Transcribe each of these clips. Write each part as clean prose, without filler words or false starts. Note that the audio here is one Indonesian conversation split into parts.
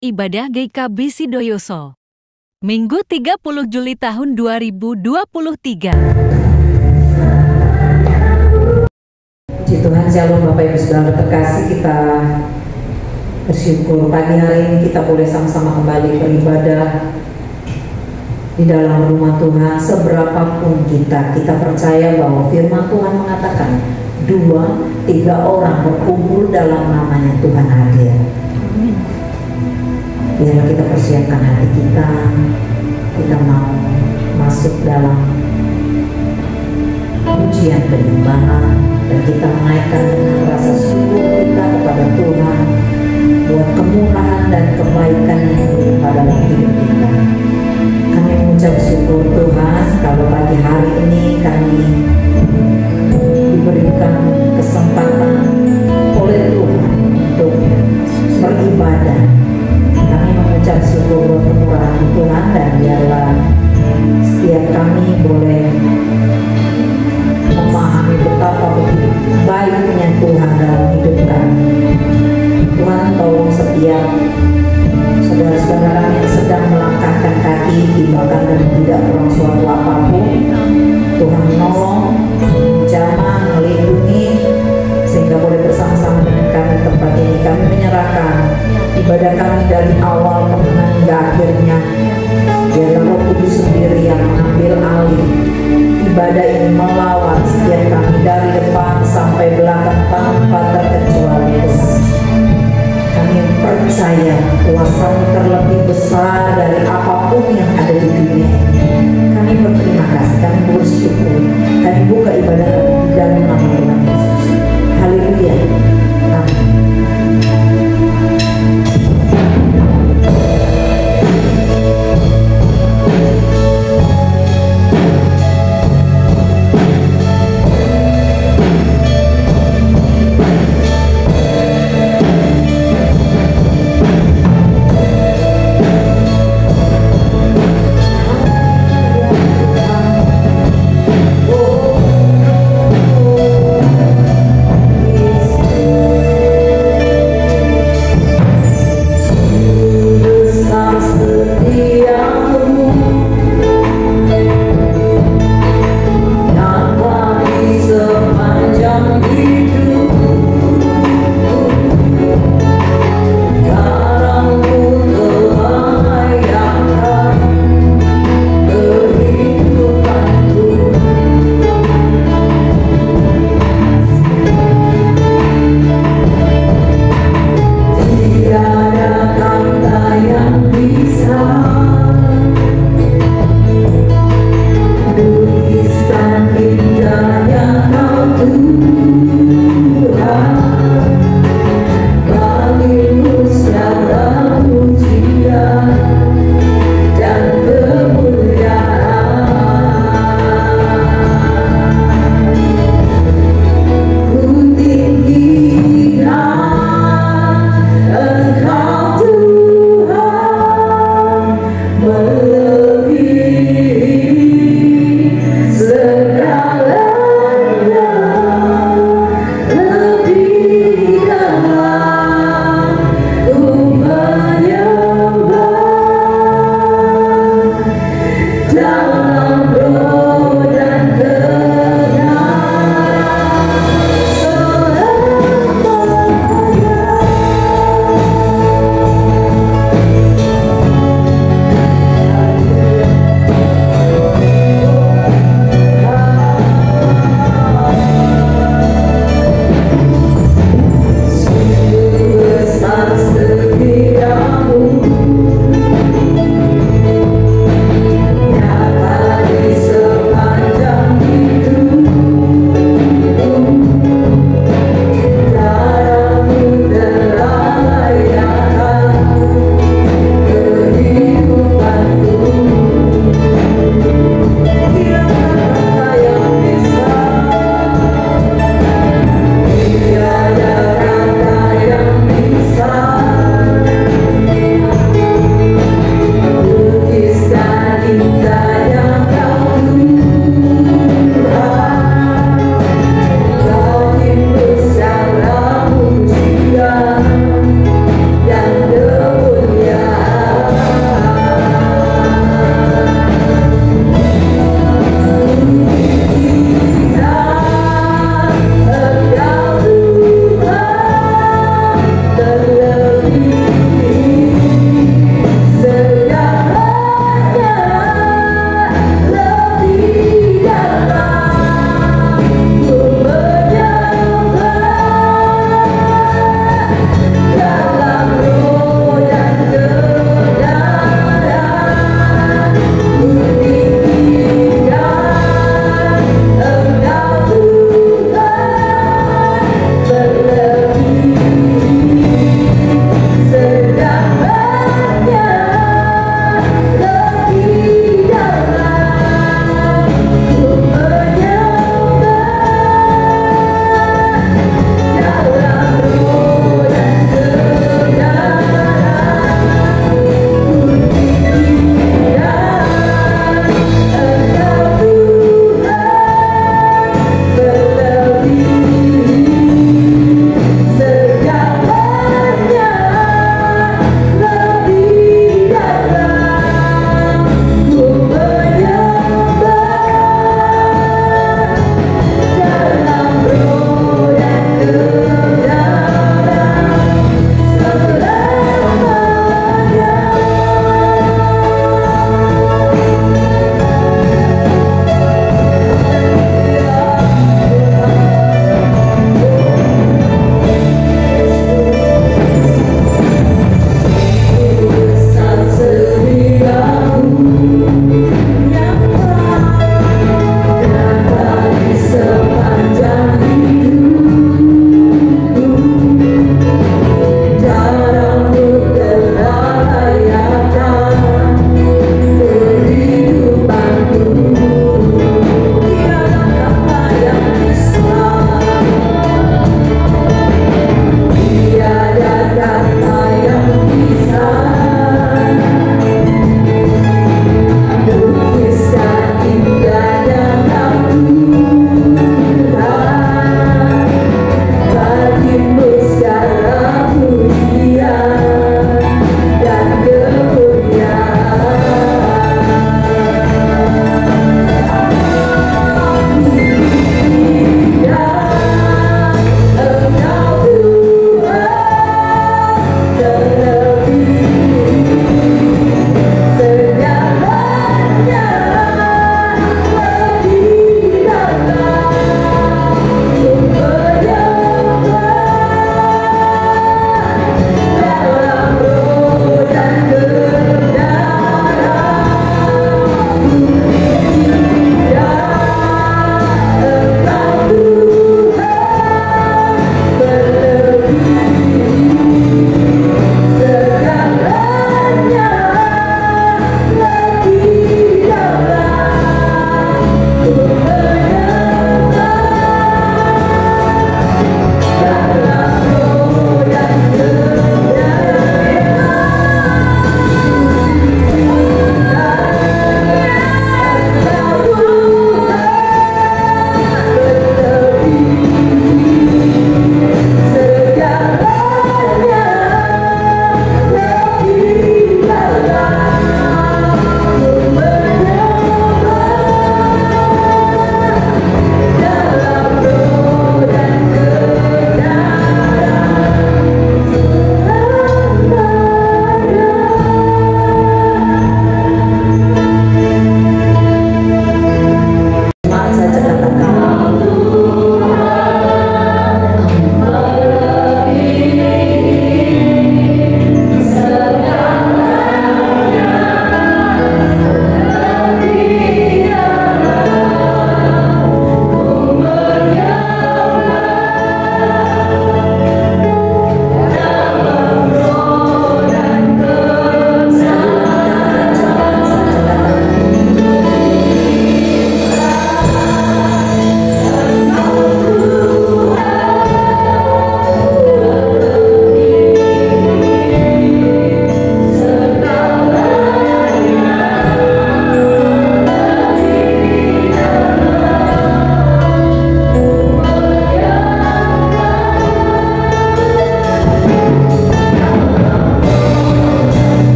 Ibadah GKB Sidoyoso. Minggu 30 Juli tahun 2023. Puji Tuhan, Shalom Bapak Ibu Saudara terkasih, kita bersyukur pagi hari ini kita boleh sama-sama kembali beribadah di dalam rumah Tuhan. Seberapapun kita percaya bahwa firman Tuhan mengatakan 2-3 orang berkumpul dalam namanya Tuhan hadir. Biarlah kita persiapkan hati kita mau masuk dalam pujian penyembahan, dan kita menaikkan dengan rasa syukur kita kepada Tuhan buat kemurahan dan kebaikan yang melimpah dalam hidup kita. Kami mengucap syukur Tuhan kalau pagi hari ini kami diberikan kesempatan oleh Tuhan untuk beribadah. Kami mengucap syukur buat kemurahan Tuhan, dan biarlah setiap kami boleh memahami betapa begitu baiknya Tuhan dalam hidup kami. Tuhan tolong setiap saudara-saudara kami yang sedang melangkahkan kaki di makan dan tidak kurang suatu apapun. Tuhan menolong, menjamah, melindungi, sehingga boleh bersama-sama dengan kami tempat ini. Kami menyerahkan ibadah kami dari awal pertengahan hingga akhirnya. Biarlah Roh Kudus sendiri yang mengambil alih ibadah ini, melawat setiap kami dari depan sampai belakang tanpa terkecuali. Kami percaya kuasa-Mu terlebih besar dari apapun yang ada di dunia ini. Kami berterima kasih, kami bersyukur, kami buka ibadah kami di dalam nama Tuhan Yesus. Haleluya. Amin. Oh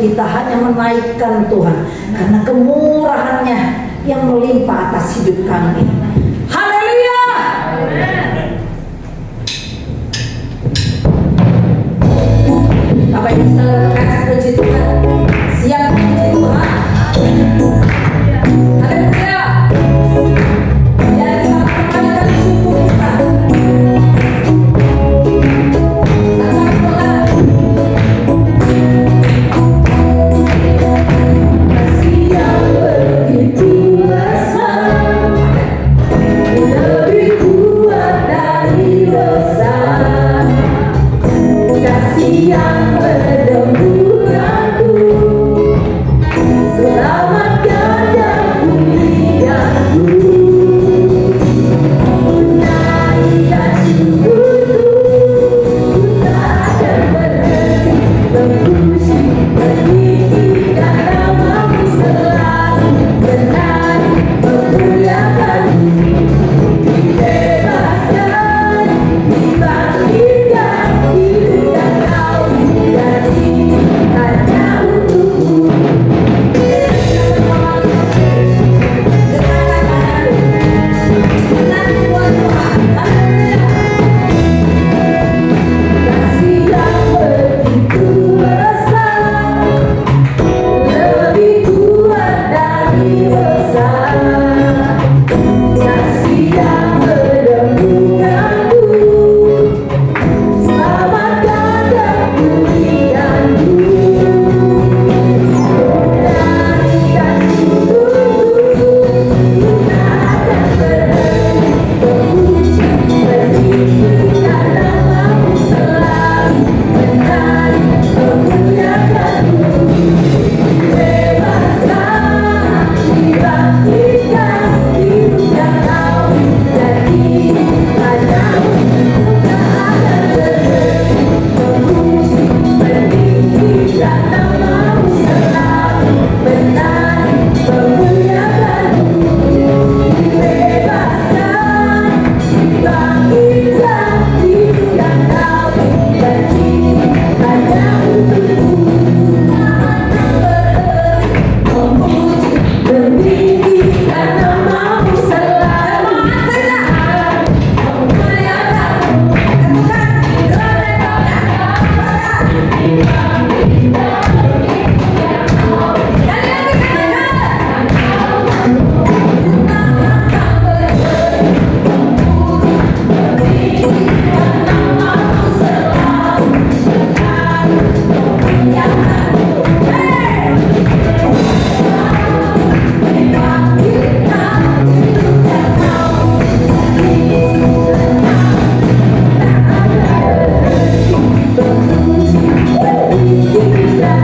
kita hanya menaikkan Tuhan karena kemurahan-Nya yang melimpah atas hidup kami. Haleluya. Bapak Ibu saudara kasih puji Tuhan. Siap puji Tuhan. Haleluya. Jadi kita kembalikan syukur kita. Kasih yang begitu besar, lebih kuat dari dosa. Kasih yang menembuskanku, selamatkan dan pulihkanku. Naikkan syukurku, ku takkan berhenti memuji meninggikan namamu selalu, menari memuliakanmu. Dibebaskan, dibangkitkan, hidupkan kau, dan ini hanya untukmu. Kasih yang begitu besar, lebih kuat dari dosa. Kasih yang menembuskanku, selamatkan dan pulihkanku. Naikkan syukurku, ku takkan berhenti memuji meninggikan namamu selalu, menari memuliakanmu. Dibebaskan, dibangkitkan, hidupkan kau, dan ini hanya untukmu. Takkan berhenti memuji meninggikan namamu selalu, menari memuliakanmu. Dibebaskan, dibangkitkan, hidupkan kau, dan ini hanya untukmu. Memuji meninggikan namamu selalu, memuliakanmu. Memuji meninggikan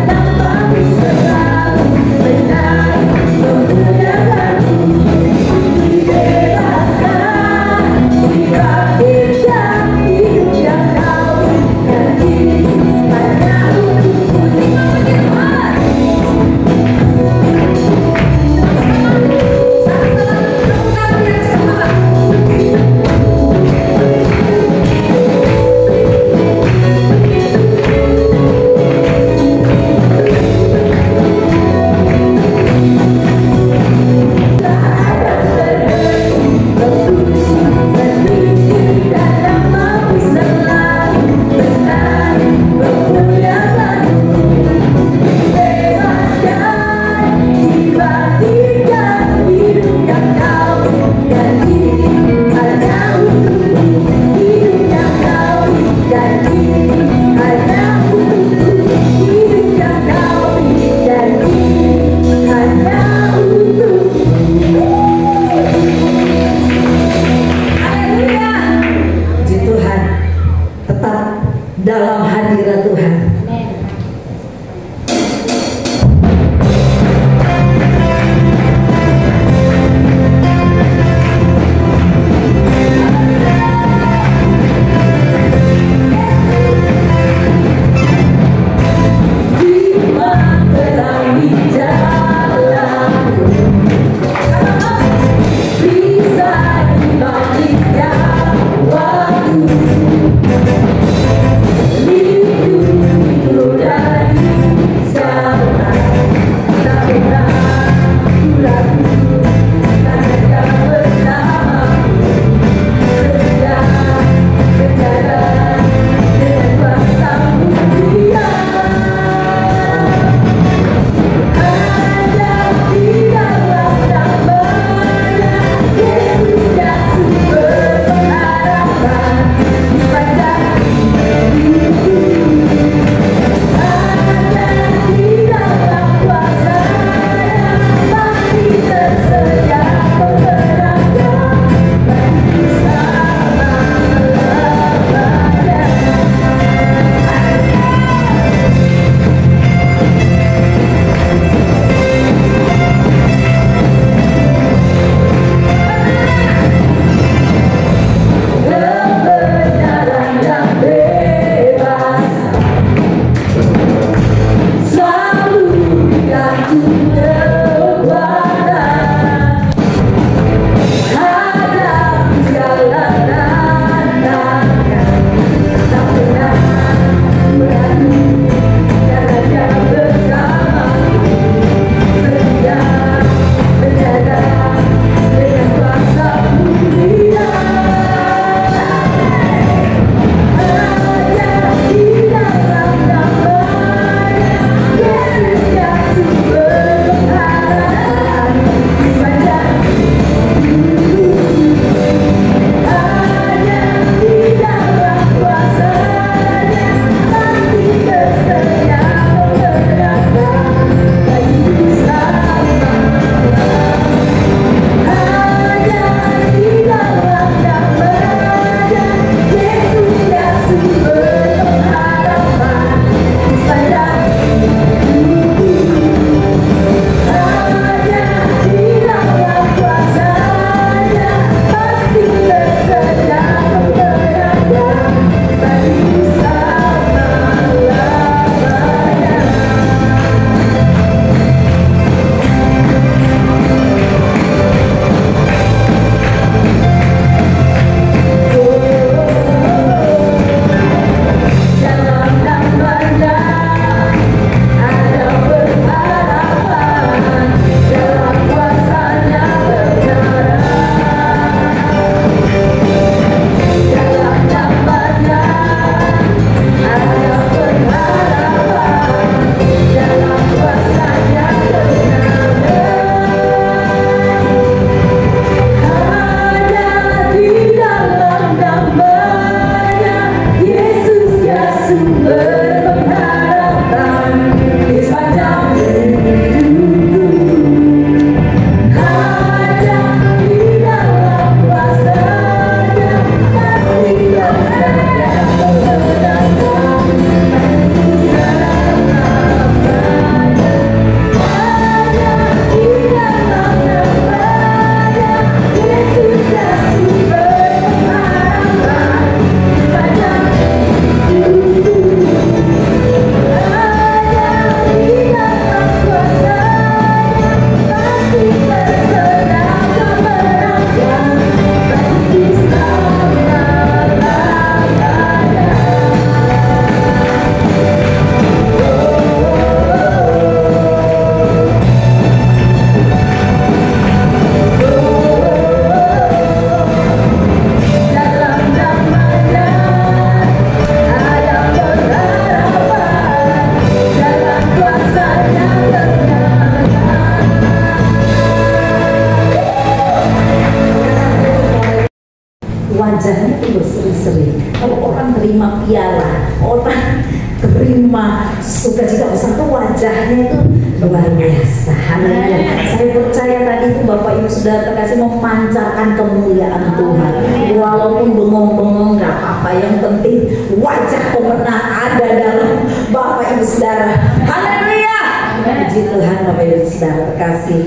wajahnya itu berseri-seri. Kalau orang terima piala, orang terima sukacita besar tuh wajahnya itu luar biasa. Haleluya. Saya percaya tadi itu Bapak Ibu Saudara terkasih memancarkan kemuliaan Tuhan. Walaupun bengong-bengong nggak apa-apa, yang penting wajah pemenang ada dalam Bapak Ibu Saudara. Haleluya. Puji Tuhan Bapak Ibu Saudara terkasih.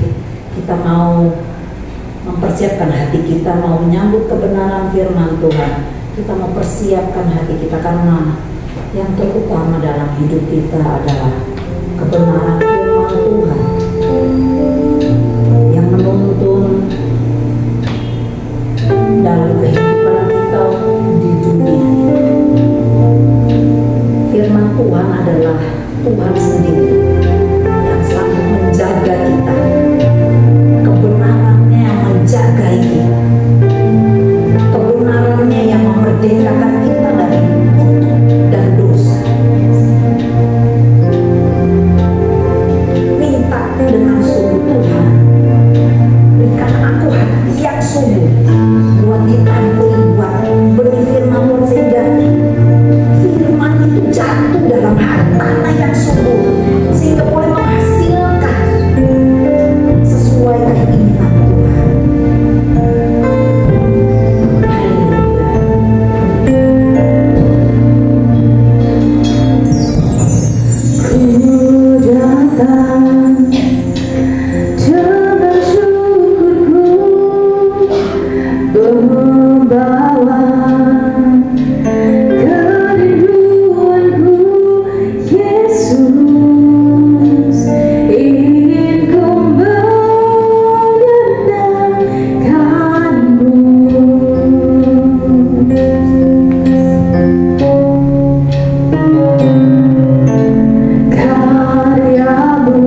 Kita mau mempersiapkan hati kita, mau menyambut kebenaran firman Tuhan. Kita mau persiapkan hati kita karena yang terutama dalam hidup kita adalah kebenaran firman Tuhan yang menuntun dalam kehidupan kita di dunia ini. Firman Tuhan adalah Tuhan sendiri yang sanggup menjaga kita. Kebenarannya yang menjaga kita. Kebenarannya yang memerdekakan kita dari kutuk dan dosa. Minta dengan sungguh, Tuhan, berikan aku hati yang sungguh buat ditaburi, buat benih firman-Mu, sehingga firman itu jatuh dalam hati tanah yang subur, sehingga boleh menghasilkan sesuai keinginan Tuhan. Ku datang dengan syukurku, membawa kerinduanku, Yesus, ingin ku menyenangkanmu. Karyamu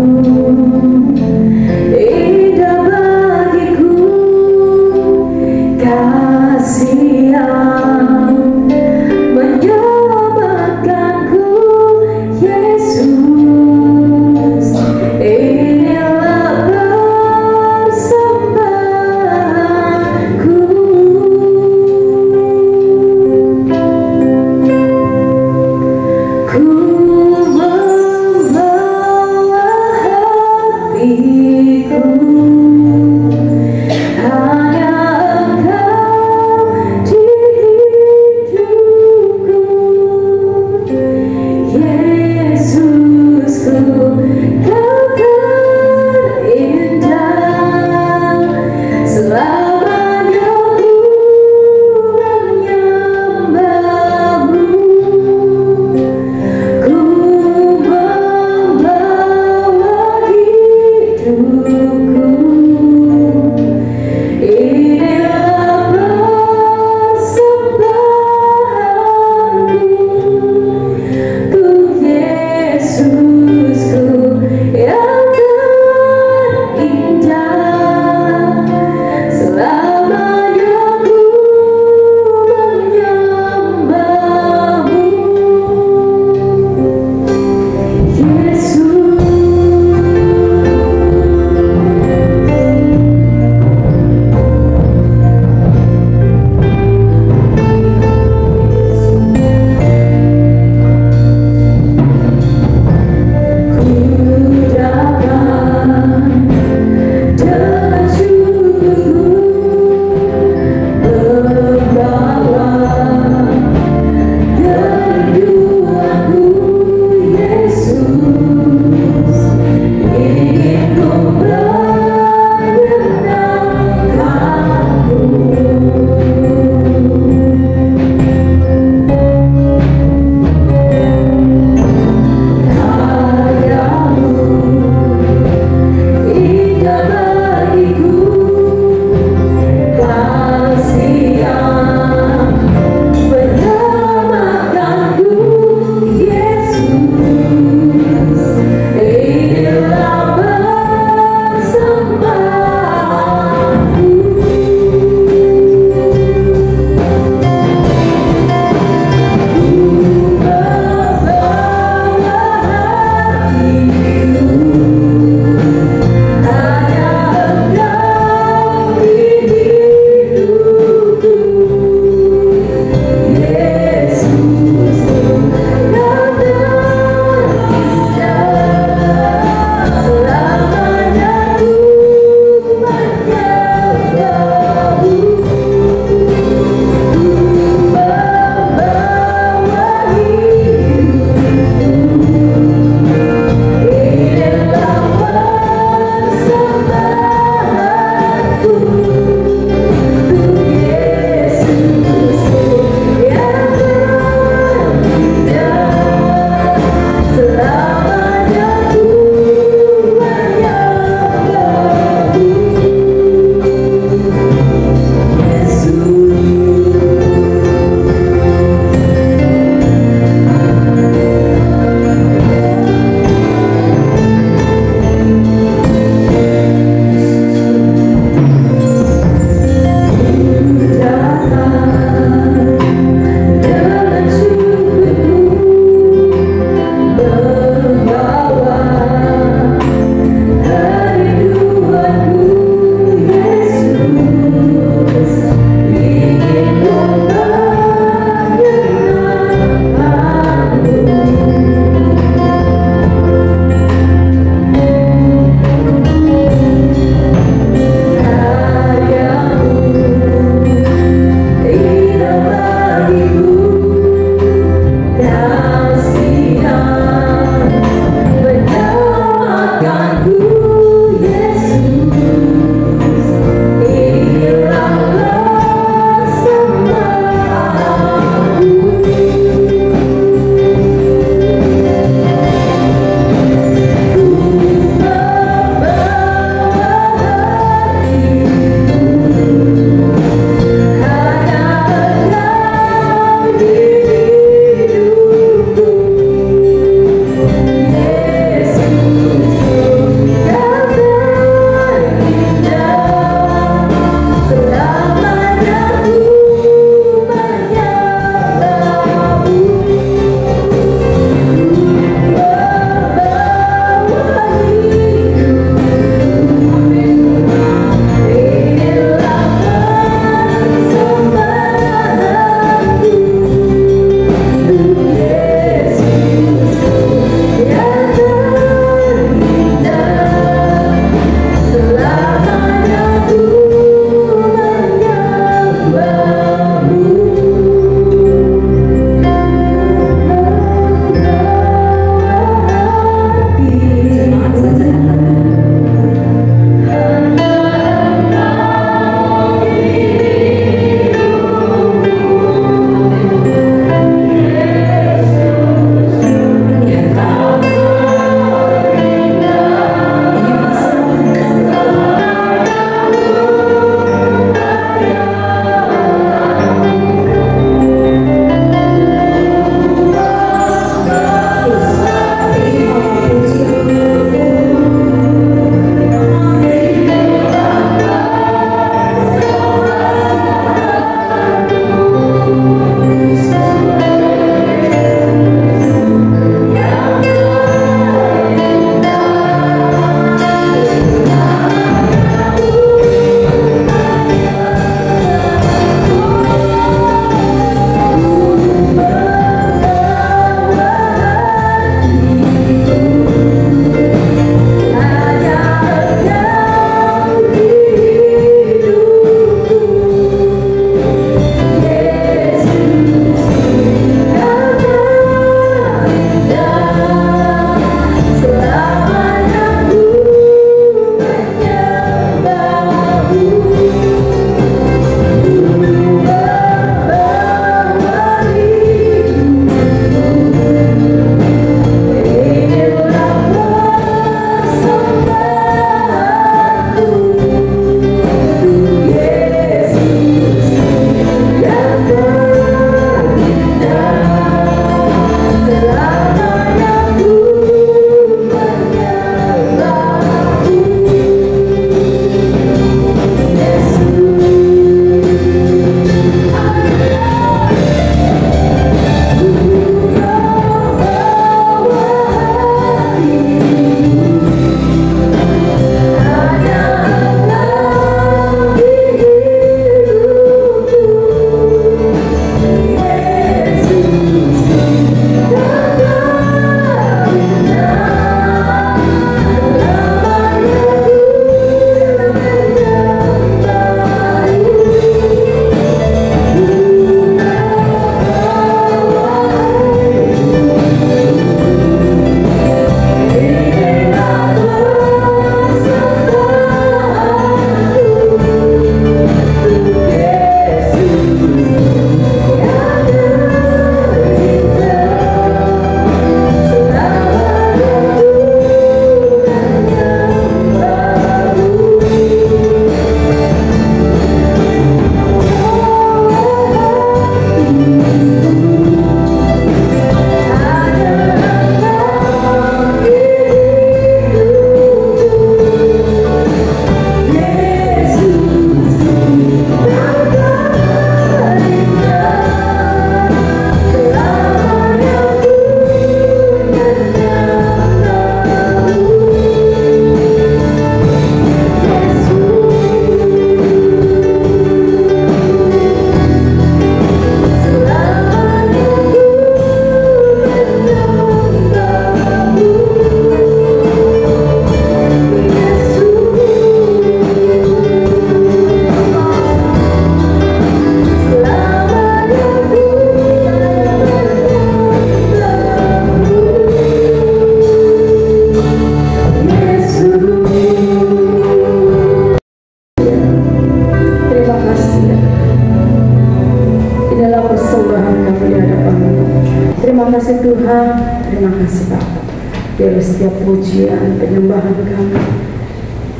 pujian, penyembahan kami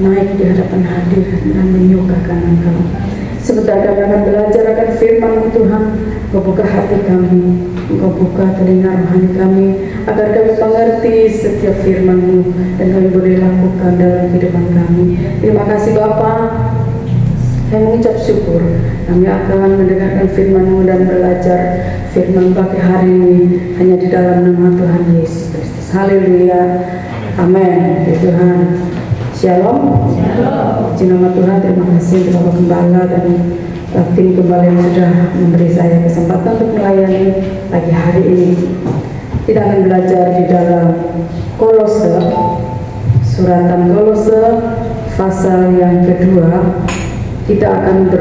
naik di hadapan hadirat dan menyukakan Engkau. Sebentar kami akan belajar akan firman Tuhan. Engkau buka hati kami, Engkau buka telinga rohani kami, agar kami mengerti setiap firman-Mu dan kami boleh lakukan dalam kehidupan kami. Terima kasih Bapa. Saya mengucap syukur kami akan mendengarkan firman-Mu dan belajar firman pagi hari ini hanya di dalam nama Tuhan Yesus Kristus. Haleluya. Amin. Ya Tuhan. Shalom. Puji nama Tuhan. Terima kasih untuk Bapak Gembala dan tim Gembala yang sudah memberi saya kesempatan untuk melayani pagi hari ini. Kita akan belajar di dalam Kolose, suratan Kolose pasal yang kedua. Kita akan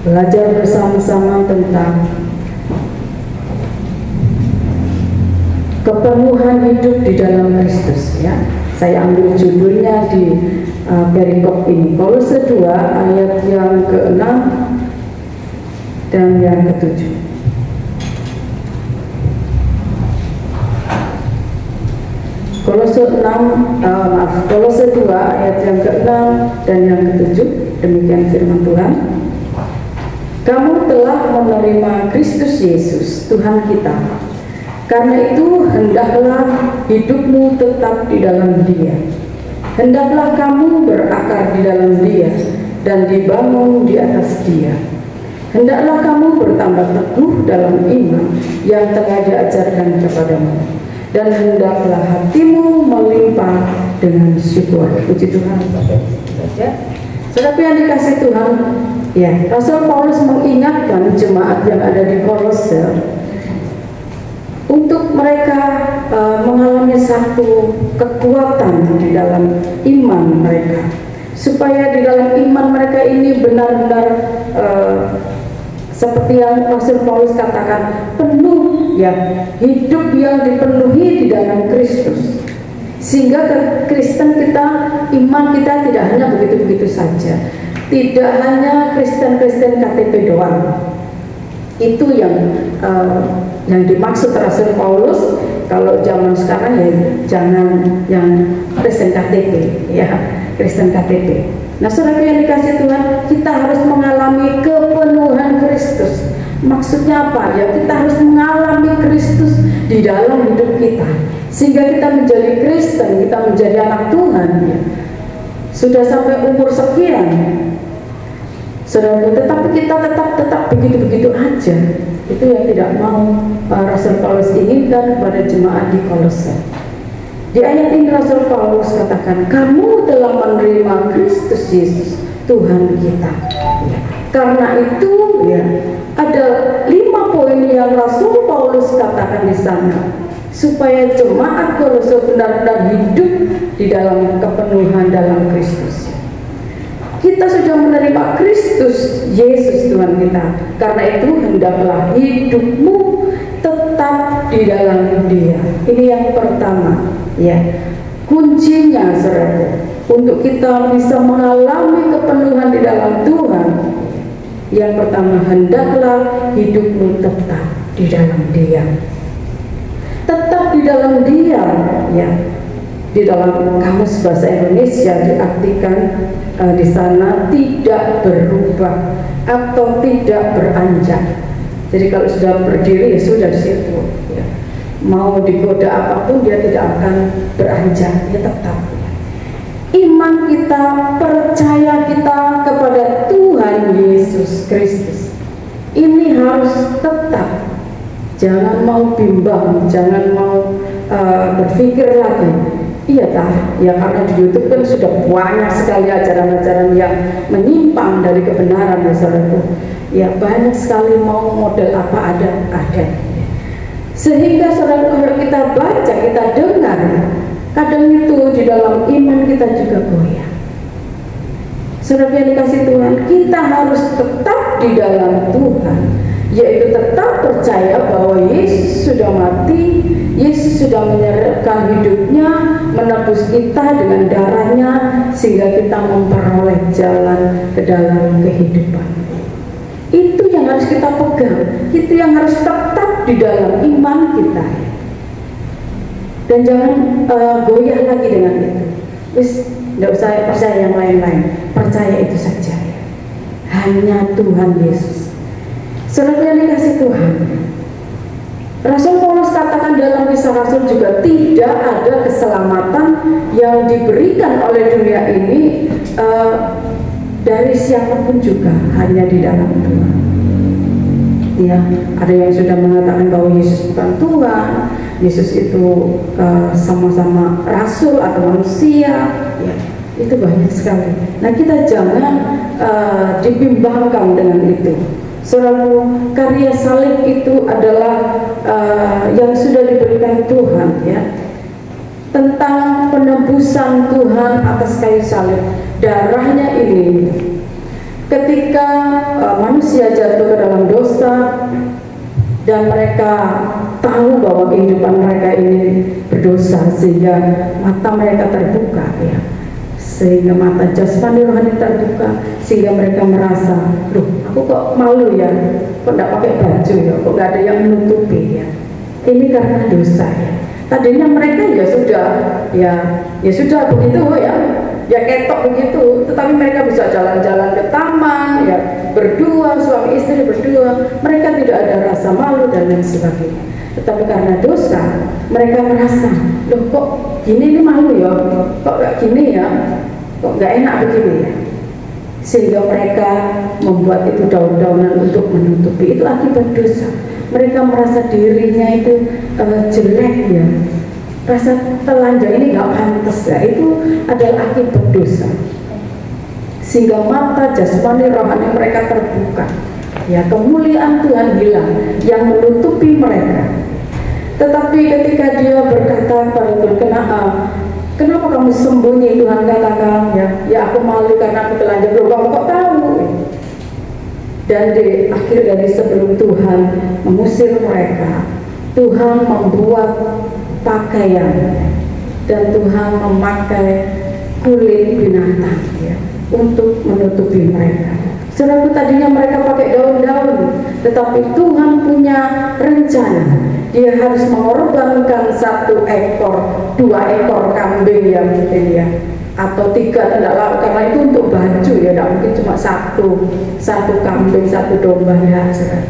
belajar bersama-sama tentang kepenuhan hidup di dalam Kristus. Ya, saya ambil judulnya di perikop ini, Kolose 2 ayat yang ke-6 dan yang ke-7. Kolose 2 ayat yang ke-6 dan yang ke-7. Demikian firman Tuhan. Kamu telah menerima Kristus Yesus Tuhan kita. Karena itu hendaklah hidupmu tetap di dalam Dia. Hendaklah kamu berakar di dalam Dia dan dibangun di atas Dia. Hendaklah kamu bertambah teguh dalam iman yang telah diajarkan kepadamu. Dan hendaklah hatimu melimpah dengan syukur. Puji Tuhan. Tetapi yang dikasih Tuhan, ya, Rasul Paulus mengingatkan jemaat yang ada di Kolose untuk mereka mengalami satu kekuatan di dalam iman mereka, supaya di dalam iman mereka ini benar-benar seperti yang Rasul Paulus katakan, penuh, ya, hidup yang dipenuhi di dalam Kristus, sehingga Kristen kita, iman kita tidak hanya begitu-begitu saja, tidak hanya Kristen-Kristen KTP doang. Itu yang dimaksud Rasul Paulus. Kalau zaman sekarang ya jangan yang Kristen KTP, ya, Kristen KTP. Nah, saudara yang dikasih Tuhan, kita harus mengalami kepenuhan Kristus. Maksudnya apa? Ya, kita harus mengalami Kristus di dalam hidup kita, sehingga kita menjadi Kristen, kita menjadi anak Tuhan. Ya. Sudah sampai umur sekian, saudara, tetapi kita tetap begitu-begitu aja. Itu yang tidak mau Rasul Paulus inginkan pada jemaat di Kolose. Di ayat ini Rasul Paulus katakan, kamu telah menerima Kristus Yesus Tuhan kita. Ya. Karena itu, ya, ada 5 poin yang Rasul Paulus katakan di sana, supaya jemaat Kolose benar-benar hidup di dalam kepenuhan dalam Kristus. Kita sudah menerima Kristus Yesus Tuhan kita. Karena itu hendaklah hidupmu tetap di dalam Dia. Ini yang pertama, ya. Kuncinya, saudara, untuk kita bisa mengalami kepenuhan di dalam Tuhan. Yang pertama, hendaklah hidupmu tetap di dalam Dia. Tetap di dalam Dia, ya. Di dalam kamus bahasa Indonesia diartikan di sana tidak berubah atau tidak beranjak. Jadi kalau sudah berdiri ya sudah di situ. Ya. Mau digoda apapun dia tidak akan beranjak, dia tetap. Iman kita, percaya kita kepada Tuhan Yesus Kristus, ini harus tetap. Jangan mau bimbang, jangan mau berpikir lagi. Iya tah, ya karena di YouTube kan sudah banyak sekali ajaran-ajaran yang menyimpang dari kebenaran, ya saudaraku. Ya banyak sekali mau model apa ada. Sehingga saudara, kalau kita baca, kita dengar, kadang itu di dalam iman kita juga goyah. Saudara yang dikasih Tuhan, kita harus tetap di dalam Tuhan, yaitu tetap percaya bahwa Yesus sudah mati, Yesus sudah menyerahkan hidupnya, menebus kita dengan darahnya, sehingga kita memperoleh jalan ke dalam kehidupan. Itu yang harus kita pegang, itu yang harus tetap di dalam iman kita. Dan jangan goyah lagi dengan itu. Wis, nggak usah percaya yang lain-lain, percaya itu saja. Hanya Tuhan Yesus. Saudara yang dikasih Tuhan, Rasul Paulus katakan dalam kisah Rasul juga tidak ada keselamatan yang diberikan oleh dunia ini dari siapapun juga, hanya di dalam Tuhan. Ya, ada yang sudah mengatakan bahwa Yesus bukan Tuhan, Yesus itu sama-sama rasul atau manusia, ya, itu banyak sekali. Nah, kita jangan dibimbangkan dengan itu. Saudaraku, karya salib itu adalah yang sudah diberikan Tuhan, ya, tentang penebusan Tuhan atas kayu salib. Darahnya ini, ketika manusia jatuh ke dalam dosa dan mereka tahu bahwa kehidupan mereka ini berdosa, sehingga mata mereka terbuka, ya, sehingga mata jasmani rohani terbuka, sehingga mereka merasa, loh, aku kok malu ya, kok tidak pakai baju ya, kok nggak ada yang menutupi ya. Ini karena dosa, ya. Tadinya mereka ya sudah begitu ya ketok begitu, tetapi mereka bisa jalan-jalan ke taman, ya, berdua, suami istri berdua, mereka tidak ada rasa malu dan lain sebagainya. Tetapi karena dosa, mereka merasa, loh, kok gini, ini malu ya, kok gak gini ya, kok gak enak begini ya, sehingga mereka membuat itu daun-daunan untuk menutupi. Itu akibat dosa. Mereka merasa dirinya itu jelek, ya, rasa telanjang ini gak pantas, ya. Itu adalah akibat dosa, sehingga mata jasmani rohani mereka terbuka, ya, kemuliaan Tuhan hilang yang menutupi mereka. Tetapi ketika dia berkata pada berkenaan, kenapa kamu sembunyi, Tuhan katakan, ya aku malu karena aku telanjang. Loh, kamu kok tahu? Dan di akhir dari sebelum Tuhan mengusir mereka, Tuhan membuat pakaian dan Tuhan memakai kulit binatang, ya, untuk menutupi mereka. Saudara, tadinya mereka pakai daun-daun, tetapi Tuhan punya rencana. Dia harus mengorbankan 1 ekor, 2 ekor kambing, ya, mungkin, ya, atau 3, tidak lalu, karena itu untuk baju, ya, tidak mungkin cuma satu kambing, 1 domba, ya, saudara.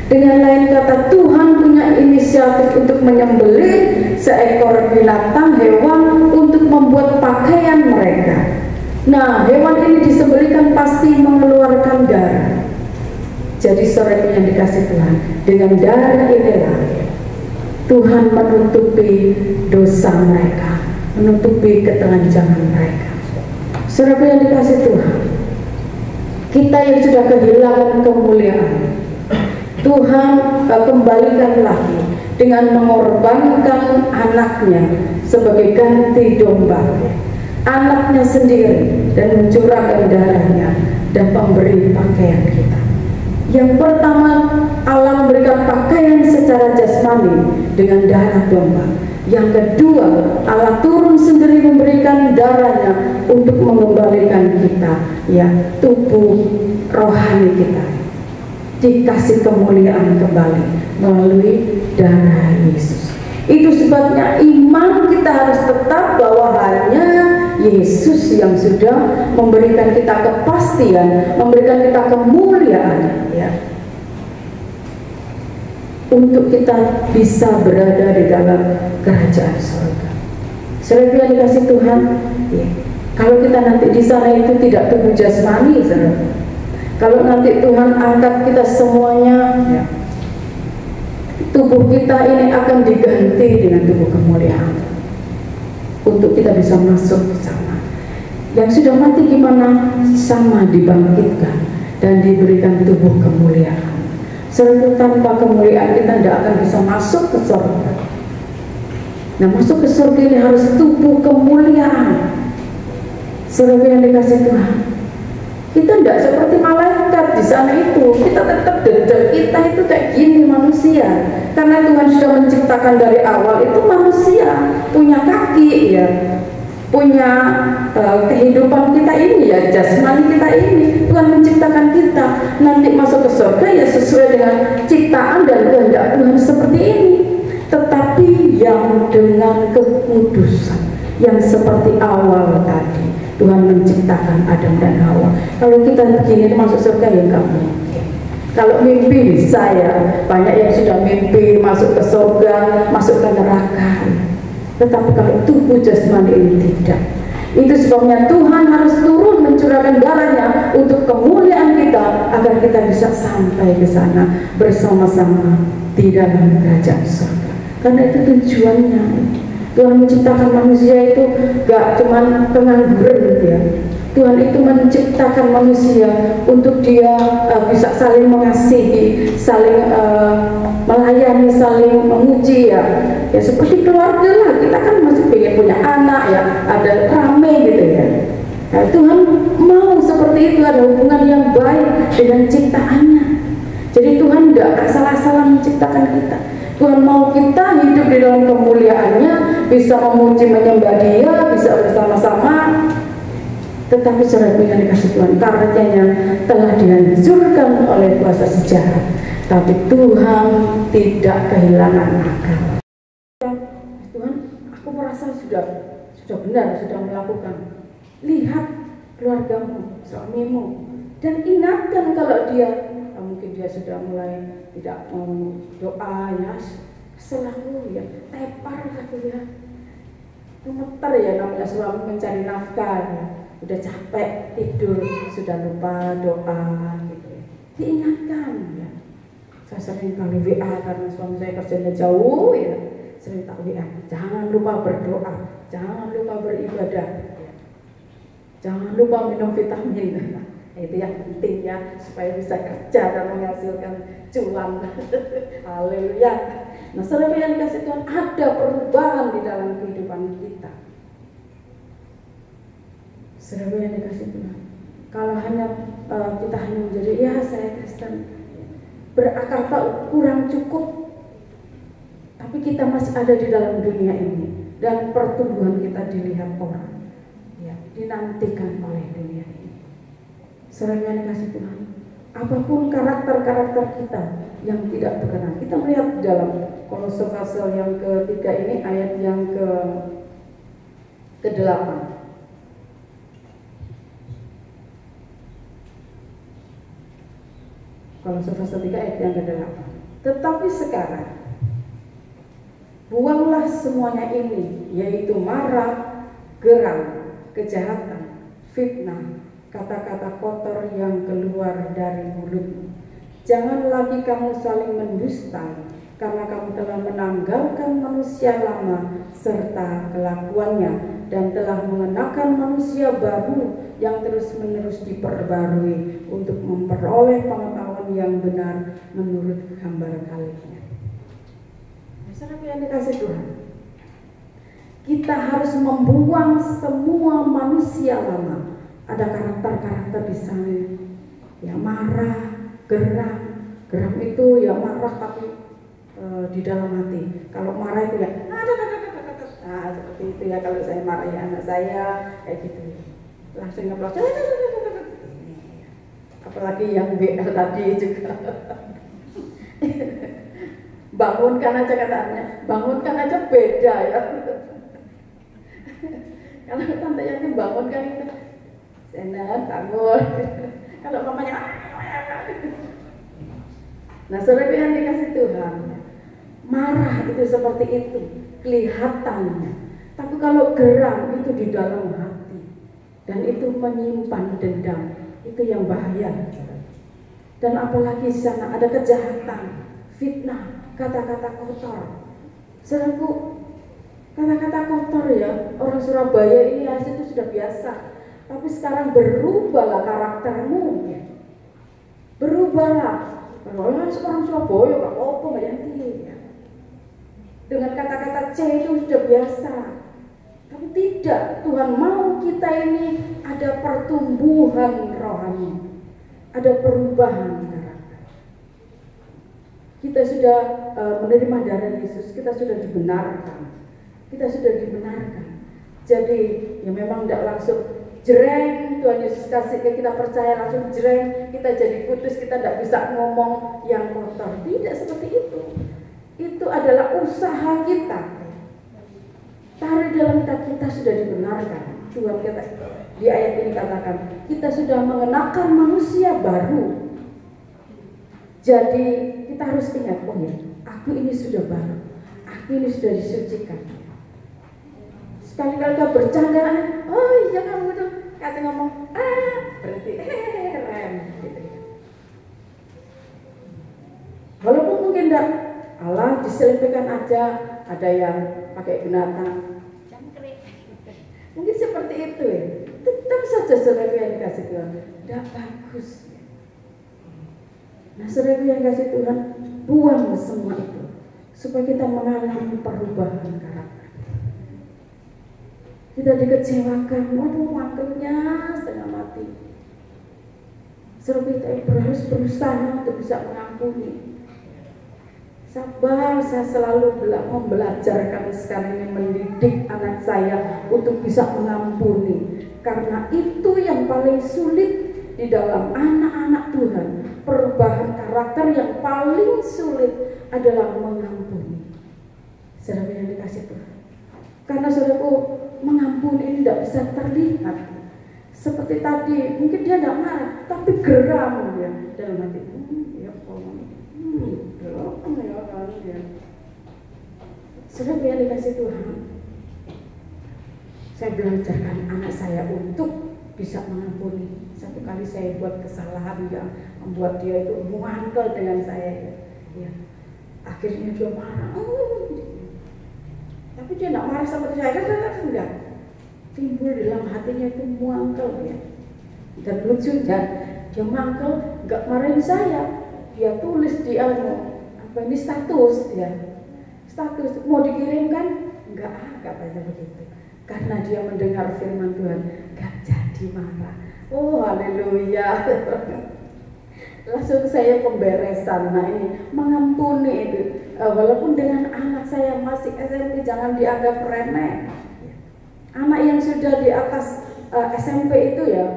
Dengan lain kata, Tuhan punya inisiatif untuk menyembelih seekor binatang, hewan, untuk membuat pakaian mereka. Nah, hewan ini disembelihkan pasti mengeluarkan darah. Jadi saudara yang dikasih Tuhan, dengan darah inilah Tuhan menutupi dosa mereka, menutupi ketelanjangan mereka. Saudara yang dikasih Tuhan, kita yang sudah kehilangan kemuliaan, Tuhan kembalikan lagi dengan mengorbankan anaknya sebagai ganti domba, anaknya sendiri, dan mencurahkan darahnya dan memberi pakaian kita. Yang pertama, Allah memberikan pakaian secara jasmani dengan darah domba. Yang kedua, Allah turun sendiri memberikan darahnya untuk mengembalikan kita, ya, tubuh rohani kita dikasih kemuliaan kembali melalui darah Yesus. Itu sebabnya iman kita harus tetap bahwa hanya Yesus yang sudah memberikan kita kepastian, memberikan kita kemuliaan, ya, untuk kita bisa berada di dalam kerajaan surga. Saudara yang dikasih Tuhan, ya, kalau kita nanti di sana itu tidak tubuh jasmani, saudara. Kalau nanti Tuhan angkat kita semuanya, ya, tubuh kita ini akan diganti dengan tubuh kemuliaan untuk kita bisa masuk ke sana. Yang sudah mati gimana? Sama dibangkitkan dan diberikan tubuh kemuliaan. Serta tanpa kemuliaan kita tidak akan bisa masuk ke surga. Nah, masuk ke surga ini harus tubuh kemuliaan. Saudara yang dikasih Tuhan, kita tidak seperti malaikat di sana itu. Kita tetap dedek, kita itu kayak gini manusia. Karena Tuhan sudah menciptakan dari awal itu manusia, punya kaki, ya, punya kehidupan kita ini, ya, jasmani kita ini. Tuhan menciptakan kita. Nanti masuk ke surga ya sesuai dengan ciptaan dan kehendak Tuhan seperti ini. tetapi yang dengan kekudusan, yang seperti awal tadi Tuhan menciptakan Adam dan Hawa. Kalau kita begini masuk surga ya enggak mungkin. Kalau mimpi bisa ya, banyak yang sudah mimpi masuk ke surga, masuk ke neraka. Tetapi kalau tubuh jasmani ini tidak. Itu sebabnya Tuhan harus turun mencurahkan darahnya untuk kemuliaan kita, agar kita bisa sampai ke sana bersama-sama di dalam kerajaan surga. Karena itu tujuannya. Tuhan menciptakan manusia itu gak cuma pengangguran ya. Tuhan itu menciptakan manusia untuk dia bisa saling mengasihi, saling melayani, saling memuji ya. Ya seperti keluarga lah, kita kan masih pengen punya anak ya, ada rame gitu ya. Nah, Tuhan mau seperti itu, ada hubungan yang baik dengan ciptaannya. Jadi Tuhan tidak salah-salah menciptakan kita. Tuhan mau kita hidup di dalam kemuliaannya, bisa memuji menyembah Dia, bisa bersama-sama. Tetapi saudara yang dikasih Tuhan, karenanya telah dihancurkan oleh kuasa sejarah, tapi Tuhan tidak kehilangan akal. Tuhan, aku merasa sudah benar, sudah melakukan. Lihat keluargamu, suamimu, dan ingatkan kalau dia mungkin dia sudah mulai tidak mau doa ya, selalu ya, tepar aku ya, gemeter ya, namanya suami mencari nafkah ya. Udah capek tidur, sudah lupa doa gitu ya. Diingatkan ya. Saya sering kali WA karena suami saya kerjanya jauh ya, sering tak WA, jangan lupa berdoa, jangan lupa beribadah ya. Jangan lupa minum vitamin. Itu yang penting ya, supaya bisa kerja dan menghasilkan cuan. Haleluya. Nah, saudara yang dikasih Tuhan, ada perubahan di dalam kehidupan kita. Saudara yang dikasih Tuhan, kalau hanya kita hanya menjadi ya saya Kristen, berakar tak kurang cukup, tapi kita masih ada di dalam dunia ini dan pertumbuhan kita dilihat orang, ya, dinantikan oleh dunia ini. Saudara yang dikasih Tuhan, apapun karakter-karakter kita yang tidak berkenan, kita melihat dalam Kolose pasal yang ketiga ini ayat yang ke-8. Kolose pasal 3 ayat yang ke-8. Tetapi sekarang buanglah semuanya ini, yaitu marah, geram, kejahatan, fitnah, kata-kata kotor yang keluar dari mulutmu. Jangan lagi kamu saling mendusta, karena kamu telah menanggalkan manusia lama serta kelakuannya, dan telah mengenakan manusia baru yang terus-menerus diperbarui untuk memperoleh pengetahuan yang benar menurut gambar kalinya. Saudara yang dikasih Tuhan, kita harus membuang semua manusia lama. Ada karakter-karakter di sana, ya marah, geram itu ya marah tapi di dalam hati. Kalau marah itu ya, nah seperti itu ya. Kalau saya marah ya anak saya kayak gitu, langsung ngeplok. Apalagi yang BL tadi juga. Bangunkan aja katanya, bangunkan aja beda ya. Kalau tante Yanti bangunkan itu, Senat, bangun. Kalau mamanya, nah saudara yang dikasih Tuhan, marah itu seperti itu kelihatannya, tapi kalau geram itu di dalam hati dan itu menyimpan dendam, itu yang bahaya. Dan apalagi di sana ada kejahatan, fitnah, kata-kata kotor. Saudaraku, kata-kata kotor ya, orang Surabaya ini ya itu sudah biasa. Tapi sekarang berubahlah karaktermu, berubahlah. Orang Surabaya gak apa-apa gak Yanti ya. Dengan kata-kata C itu sudah biasa. Tapi tidak, Tuhan mau kita ini ada pertumbuhan rohani, ada perubahan karakter. Kita sudah menerima darah Yesus, kita sudah dibenarkan. Kita sudah dibenarkan. Jadi ya memang tidak langsung jreng, Tuhan Yesus kasih ke kita percaya langsung jreng, kita jadi kudus, kita tidak bisa ngomong yang kotor. Tidak seperti itu. itu adalah usaha kita. Taruh dalam kita sudah dibenarkan. Tuhan kata di ayat ini katakan, kita sudah mengenakan manusia baru. Jadi kita harus ingat, oh ya, aku ini sudah baru, aku ini sudah disucikan. Sekali-kali kau bercanda, oh iya kamu tuh kata ngomong, berarti rem gitu. Walaupun mungkin tidak, Allah diselipkan aja, ada yang pakai binatang, mungkin seperti itu ya. Tetap saja saudara yang dikasih Tuhan, tidak bagus. Nah saudara yang dikasih Tuhan, buang semua itu supaya kita mengalami perubahan karakter. Kita dikecewakan, waduh wakilnya setengah mati. Saudara kita harus berusaha untuk bisa mengampuni. Sabar, saya selalu membelajarkan sekarang ini, mendidik anak saya untuk bisa mengampuni. Karena itu yang paling sulit di dalam anak-anak Tuhan. Perubahan karakter yang paling sulit adalah mengampuni. Saudara yang dikasih Tuhan. Karena saudaraku, mengampuni ini tidak bisa terlihat. Seperti tadi, mungkin dia tidak marah, tapi geram dia dalam hati. Saudara yang dikasih Tuhan, saya belajarkan anak saya untuk bisa mengampuni. Satu kali saya buat kesalahan yang membuat dia itu muangkel dengan saya, ya. Akhirnya dia marah, tapi dia tidak marah seperti saya, enggak. Timbul dalam hatinya itu muangkel, ya. Dan lucunya dia mangkel, enggak marahin saya. Dia tulis di ini status, ya. Status mau dikirimkan? Enggak katanya begitu. Karena dia mendengar firman Tuhan, enggak jadi marah. Oh haleluya. Langsung saya pemberesan. Nah ini mengampuni itu. Walaupun dengan anak saya masih SMP, jangan dianggap remeh. Anak yang sudah di atas SMP itu ya,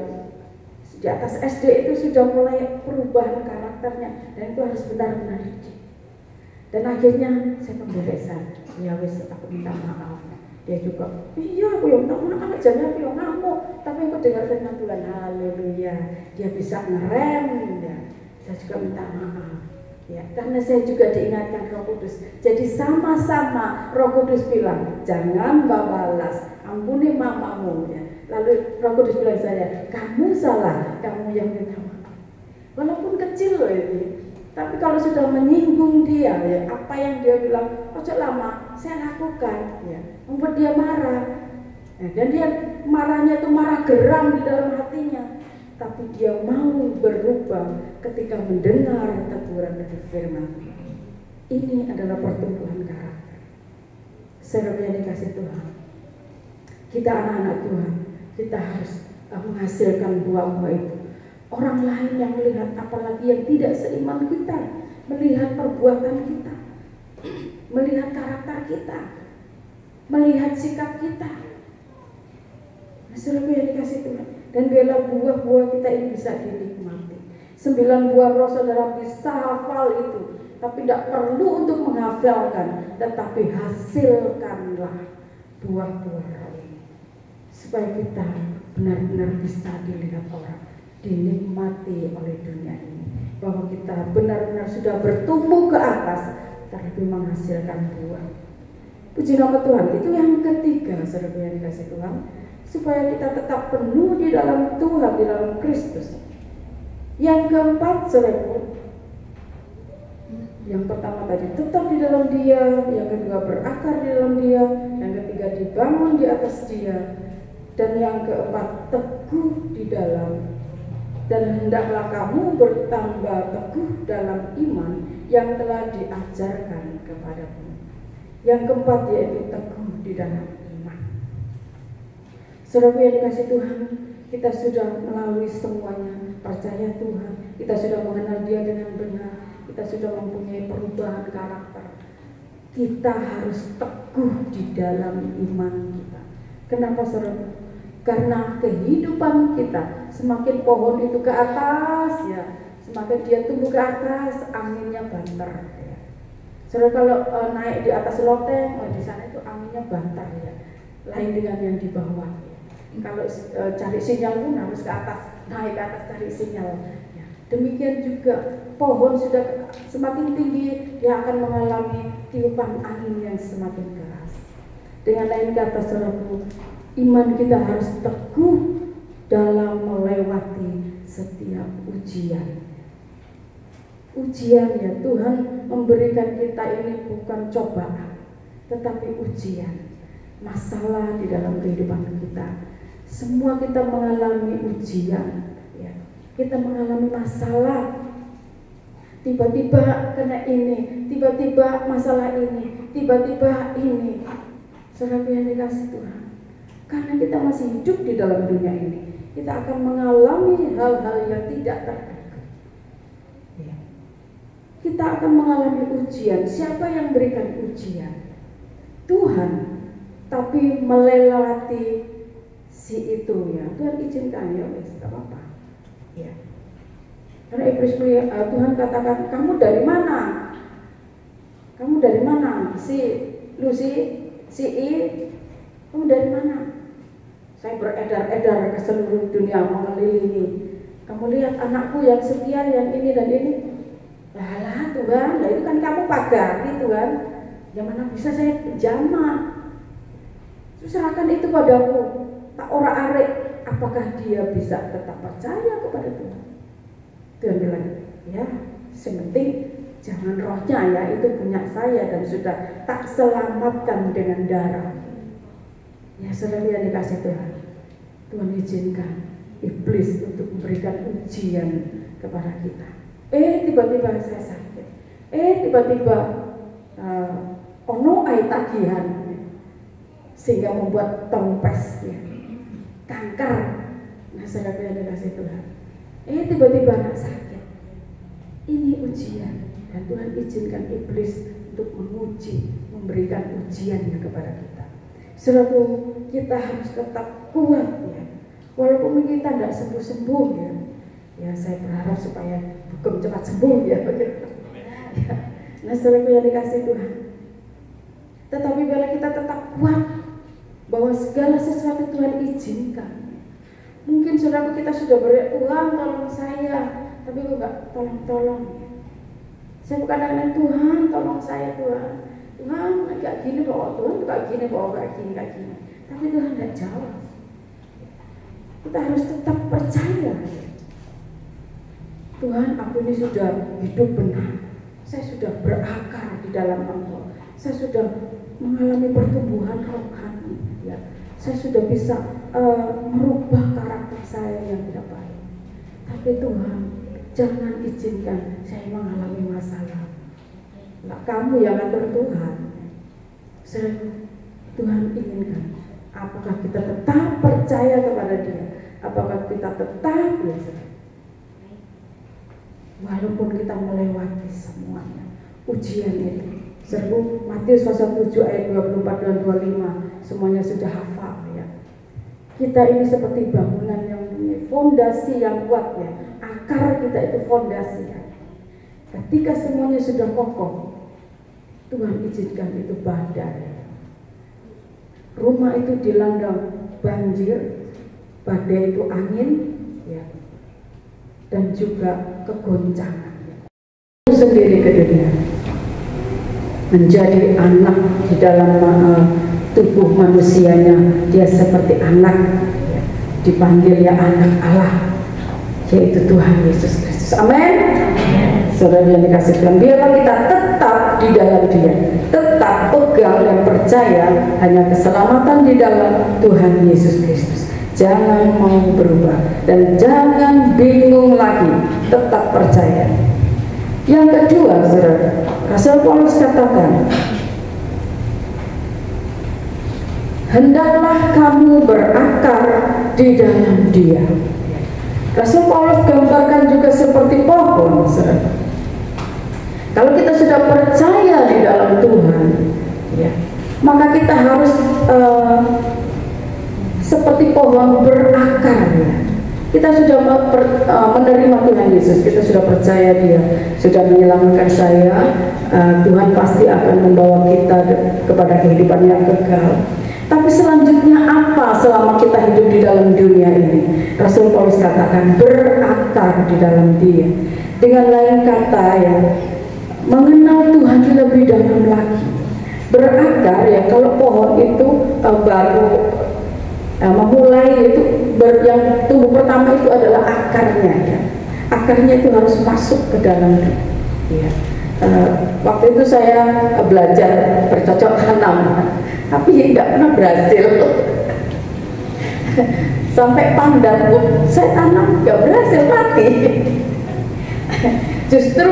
di atas SD itu sudah mulai perubahan karakternya, dan itu harus benar-benar dididik. Dan akhirnya saya pemberesan, ya wes aku minta maaf. Dia juga, iya aku yang minta maaf, jangan aku yang ngamuk. Tapi aku dengar firman Tuhan, haleluya. Dia bisa ngerem, ya. Saya juga minta maaf. Ya, karena saya juga diingatkan Roh Kudus. Jadi sama-sama Roh Kudus bilang, jangan balas, ampuni mamamu. Ya. Lalu Roh Kudus bilang saya, kamu salah, kamu yang minta maaf. Walaupun kecil loh itu. Tapi kalau sudah menyinggung dia, ya, apa yang dia bilang, ojo lama, saya lakukan, ya, membuat dia marah. Nah, dan dia marahnya itu marah geram di dalam hatinya. Tapi dia mau berubah ketika mendengar teguran dari firman. Ini adalah pertumbuhan karakter. Saudara yang dikasih Tuhan, kita anak-anak Tuhan, kita harus menghasilkan buah-buah itu. Orang lain yang melihat, apalagi yang tidak seiman kita, melihat perbuatan kita, melihat karakter kita, melihat sikap kita. Saudara yang dikasih Tuhan, dan biarlah buah-buah kita ini bisa dinikmati. 9 buah roh saudara bisa hafal itu, tapi tidak perlu untuk menghafalkan, tetapi hasilkanlah buah-buah roh ini, supaya kita benar-benar bisa dilihat orang, dinikmati oleh dunia ini, bahwa kita benar-benar sudah bertumbuh ke atas, tapi menghasilkan buah. Puji nama Tuhan. Itu yang ketiga, saudara yang dikasih Tuhan, supaya kita tetap penuh di dalam Tuhan, di dalam Kristus. Yang keempat, saudaraku, yang pertama tadi tetap di dalam Dia, yang kedua berakar di dalam Dia, yang ketiga dibangun di atas Dia, dan yang keempat teguh di dalam. Dan hendaklah kamu bertambah teguh dalam iman yang telah diajarkan kepadamu. Yang keempat yaitu teguh di dalam iman. Saudara yang dikasih Tuhan, kita sudah melalui semuanya, percaya Tuhan, kita sudah mengenal Dia dengan benar, kita sudah mempunyai perubahan karakter. Kita harus teguh di dalam iman kita. Kenapa saudara? Karena kehidupan kita, semakin pohon itu ke atas, ya, semakin dia tumbuh ke atas, anginnya banter. Ya. Saudara kalau naik di atas loteng, di sana itu anginnya bantar ya, lain dengan yang di bawah. Kalau cari sinyal pun harus ke atas, naik ke atas cari sinyal. Ya. Demikian juga pohon sudah semakin tinggi, dia akan mengalami tiupan angin yang semakin keras. Dengan lain kata, saudaraku, iman kita harus teguh dalam melewati setiap ujian. Ujian ya, Tuhan memberikan kita ini bukan cobaan, tetapi ujian, masalah di dalam kehidupan kita. Semua kita mengalami ujian, ya. Kita mengalami masalah. Tiba-tiba kena ini, tiba-tiba masalah ini, tiba-tiba ini. Saudara yang dikasih Tuhan, karena kita masih hidup di dalam dunia ini, kita akan mengalami hal-hal yang tidak terduga. Ya. Kita akan mengalami ujian. Siapa yang berikan ujian? Tuhan. Tapi melewati si itu ya, Tuhan izinkan ya, tidak apa-apa. Ya. Karena Iblis Tuhan katakan, kamu dari mana? Kamu dari mana? Si Lucy, si I, kamu dari mana? Saya beredar-edar ke seluruh dunia mengelilingi. Kamu lihat anakku yang sekian, yang ini dan ini. Lah Tuhan, lah itu kan kamu pagar gitu kan. Yang mana bisa saya jamah? Serahkan itu padaku. Tak ora arek, apakah dia bisa tetap percaya kepada Tuhan? Tuhan bilang, ya, sementing jangan rohnya ya, itu punya saya dan sudah tak selamatkan dengan darah. Ya, saudara yang dikasih Tuhan, Tuhan izinkan iblis untuk memberikan ujian kepada kita. Tiba-tiba saya sakit. Tiba-tiba ono ai tagihan sehingga membuat tompes ya. Kanker. Nah, saudara yang dikasih Tuhan, tiba-tiba anak sakit. Ini ujian dan Tuhan izinkan iblis untuk menguji, memberikan ujiannya kepada kita. Saudara, kita harus tetap kuat ya. Walaupun kita tidak sembuh-sembuh ya. Ya, saya berharap supaya hukum cepat sembuh ya. Ya. Nah, saudara yang dikasih Tuhan, tetapi bila kita tetap kuat bahwa segala sesuatu Tuhan izinkan. Mungkin saudara kita sudah beriak, Tuhan tolong saya, tapi kok gak tolong-tolong. Saya bukan dengan Tuhan, tolong saya Tuhan. Tuhan gak gini kok, Tuhan gak gini kok, gak gini. Tapi Tuhan gak jawab. Kita harus tetap percaya. Tuhan, aku ini sudah hidup benar. Saya sudah berakar di dalam Engkau. Saya sudah mengalami pertumbuhan rohani. Ya. Saya sudah bisa merubah karakter saya yang tidak baik. Tapi Tuhan, jangan izinkan saya mengalami masalah. Nah, kamu yang atur Tuhan. Tuhan inginkan, apakah kita tetap percaya kepada Dia? Apakah kita tetap walaupun kita melewati semuanya ujian itu. Seru Matius pasal 7 ayat 24 dan 25 semuanya sudah hafal ya. Kita ini seperti bangunan yang punya fondasi yang kuat ya. Akar kita itu fondasi ya. Ketika semuanya sudah kokoh, Tuhan izinkan itu badai. Rumah itu dilanda banjir, badai itu angin ya. Dan juga kegoncangan. Sendiri ke dunia. Menjadi anak di dalam tubuh manusianya, dia seperti anak ya, dipanggil ya anak Allah, yaitu Tuhan Yesus Kristus. Amin. Saudara yang dikasih Tuhan, biarlah kita tetap di dalam Dia, tetap pegang dan percaya hanya keselamatan di dalam Tuhan Yesus Kristus. Jangan mau berubah dan jangan bingung lagi, tetap percaya. Yang kedua, saudara, Rasul Paulus katakan, hendaklah kamu berakar di dalam Dia. Rasul Paulus gambarkan juga seperti pohon, saudara. Kalau kita sudah percaya di dalam Tuhan, ya, maka kita harus seperti pohon berakar, ya. Kita sudah menerima Tuhan Yesus, kita sudah percaya Dia sudah menyelamatkan saya. Tuhan pasti akan membawa kita kepada kehidupan yang kekal. Tapi selanjutnya apa selama kita hidup di dalam dunia ini? Rasul Paulus katakan berakar di dalam Dia. Dengan lain kata ya, mengenal Tuhan lebih dalam lagi. Berakar ya, kalau pohon itu baru memulai itu yang tumbuh pertama itu adalah akarnya ya. Akarnya itu harus masuk ke dalam ya. Waktu itu saya belajar bercocok tanam, tapi tidak pernah berhasil. Sampai pandan pun saya tanam nggak berhasil, mati. Justru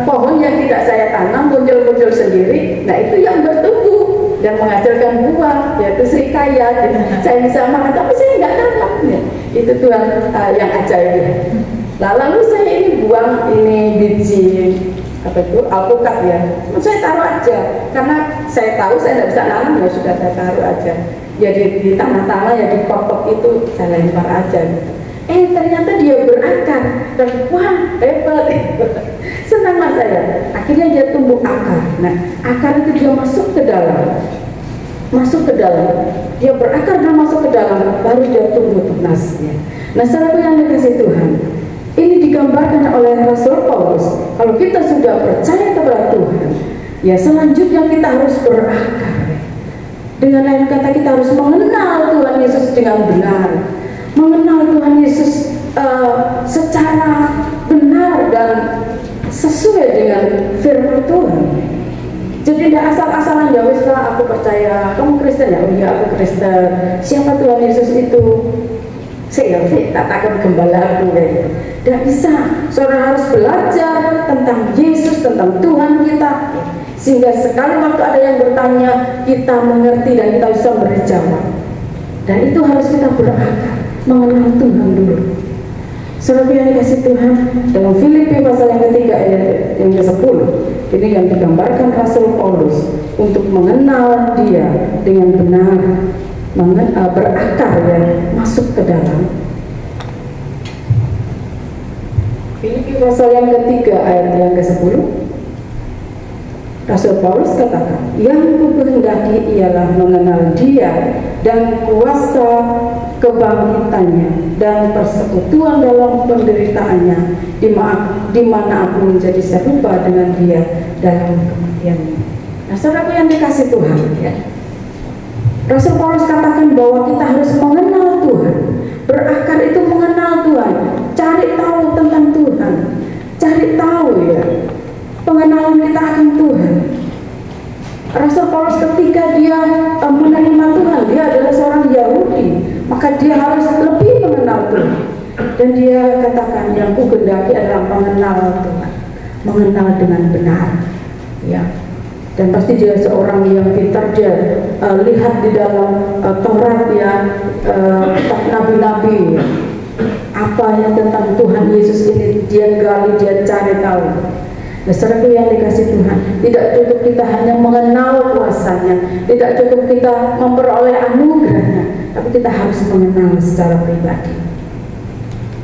pohon yang tidak saya tanam muncul-muncul sendiri, nah itu yang bertumbuh dan menghasilkan buah, yaitu serikaya. Saya bisa makan, tapi saya nggak tanam ya. Itu Tuhan yang ajaib. Nah, lalu saya ini buang ini biji apa itu alpukat ya, saya taruh aja karena saya tahu saya tidak bisa nanam, ya sudah saya taruh aja ya di tanah-tanah ya, di pot-pot itu saya lempar aja gitu. Ternyata dia berakar dan wah hebat. Senanglah saya. Akhirnya dia tumbuh akar. Nah, akar itu dia masuk ke dalam, dia berakar dan masuk ke dalam, baru dia tumbuh tunas ya. Nah, saudara yang dikasih Tuhan, ini digambarkan oleh Rasul Paulus. Kalau kita sudah percaya kepada Tuhan, ya selanjutnya kita harus berakar. Dengan lain kata, kita harus mengenal Tuhan Yesus dengan benar, mengenal Tuhan Yesus secara benar dan sesuai dengan firman Tuhan. Jadi tidak asal-asalan ya wis lah aku percaya kamu Kristen ya, oh iya aku Kristen. Siapa Tuhan Yesus itu? Saya tak takut gembala aku gitu. Tidak bisa. Saudara harus belajar tentang Yesus, tentang Tuhan kita, sehingga sekali waktu ada yang bertanya kita mengerti dan kita bisa berjawab. Dan itu harus kita berakar, mengenal Tuhan dulu. Saudara yang dikasih Tuhan, dalam Filipi pasal yang ketiga ayat yang ke-10, ini yang digambarkan Rasul Paulus untuk mengenal Dia dengan benar, berakar yang masuk ke dalam. Filipi pasal yang ketiga ayat yang ke-10, Rasul Paulus katakan, yang kukehendaki ialah mengenal Dia dan kuasa kebangkitannya dan persekutuan dalam penderitaannya, di mana aku menjadi serupa dengan Dia dalam kematiannya. Nah, saudaraku yang dikasih Tuhan ya, Rasul Paulus katakan bahwa kita harus mengenal Tuhan. Berakar itu mengenal Tuhan, cari tahu tentang Tuhan, cari tahu ya, pengenalan kita akan Tuhan. Rasul Paulus ketika dia menerima Tuhan, dia adalah seorang Yahudi, maka dia harus lebih mengenal Tuhan. Dan dia katakan yang kukehendaki adalah mengenal Tuhan, mengenal dengan benar ya. Dan pasti dia seorang yang pintar, dia lihat di dalam Taurat ya, nabi-nabi, apa yang tentang Tuhan Yesus ini dia gali, dia cari tahu. Nah, saudaraku yang dikasih Tuhan, tidak cukup kita hanya mengenal kuasanya, tidak cukup kita memperoleh anugerahnya, tapi kita harus mengenal secara pribadi.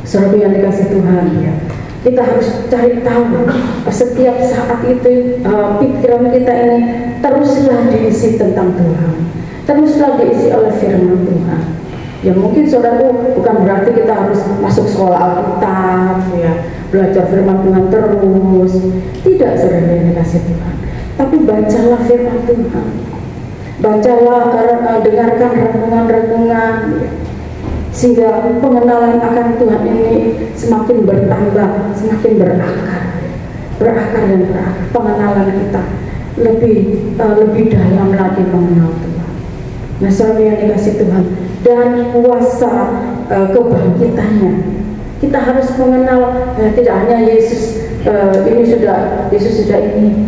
Saudaraku yang dikasih Tuhan ya, kita harus cari tahu setiap saat itu, pikiran kita ini teruslah diisi tentang Tuhan, teruslah diisi oleh firman Tuhan. Ya mungkin saudaraku bukan berarti kita harus masuk sekolah Alkitab ya, belajar firman Tuhan terus. Tidak, saudara yang dikasih Tuhan, tapi bacalah firman Tuhan, bacalah, dengarkan renungan-renungan ya, sehingga pengenalan akan Tuhan ini semakin bertambah, semakin berakar dan berakar. Pengenalan kita lebih dalam lagi mengenal Tuhan. Nah, saudara yang dikasih Tuhan, dan kuasa kebangkitannya, kita harus mengenal tidak hanya Yesus Yesus sudah ini,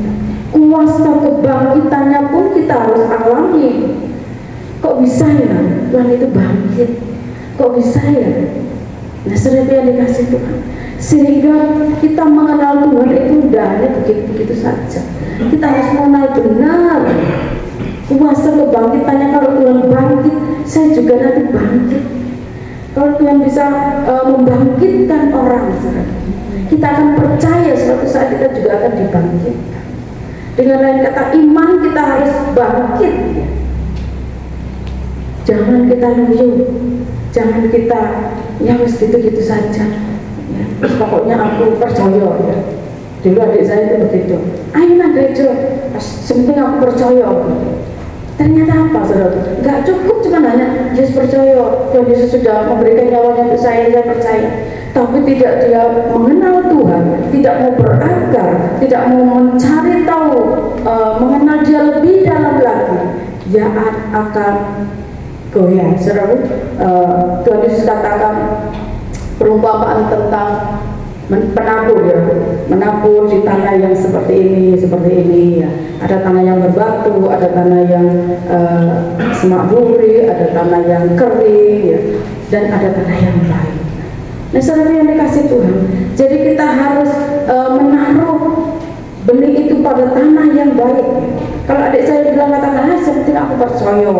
kuasa kebangkitannya pun kita harus alami. Kok bisa ya Tuhan itu bangkit? Kok bisa ya? Nah, saudara yang dikasih Tuhan, sehingga kita mengenal Tuhan itu tidak hanya begitu saja. Kita harus mengenal benar kuasa kebangkitannya. Kalau Tuhan bangkit, saya juga nanti bangkit. Kalau Tuhan bisa membangkitkan orang, kita akan percaya suatu saat kita juga akan dibangkitkan. Dengan lain kata, iman kita harus bangkit. Jangan kita loyo, jangan kita ya wis gitu-gitu saja. Ya, pokoknya aku percaya ya. Dulu adik saya itu begitu. Ayo nak gereja, penting aku percaya. Ternyata apa, saudara? Gak cukup cuma hanya Yesus percaya, Tuhan Yesus sudah memberikan nyawanya untuk saya percaya. Tapi tidak dia mengenal Tuhan, tidak mau berakar, tidak mau mencari tahu, mengenal dia lebih dalam lagi, dia akan goyah. Saudara, Tuhan Yesus katakan perumpamaan tentang penabur ya, menabur di tanah yang seperti ini ya. Ada tanah yang berbatu, ada tanah yang semak duri, ada tanah yang kering ya, dan ada tanah yang baik. Nah, saudara yang dikasih Tuhan, jadi kita harus menaruh benih itu pada tanah yang baik. Kalau adik saya bilang katakan, seperti aku percaya,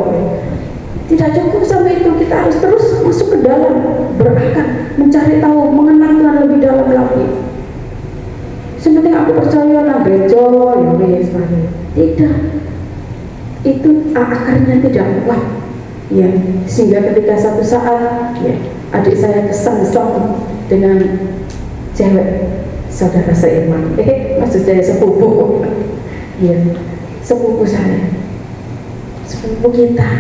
tidak cukup sampai itu, kita harus terus masuk ke dalam, berakar, mencari tahu, mengenal Tuhan lebih dalam lagi. Seperti aku percaya lah gereja, tidak, itu akarnya tidak kuat, ya, sehingga ketika satu saat, ya, adik saya kesengsem dengan cewek saudara seiman, maksud saya sepupu, ya, sepupu saya, sepupu kita.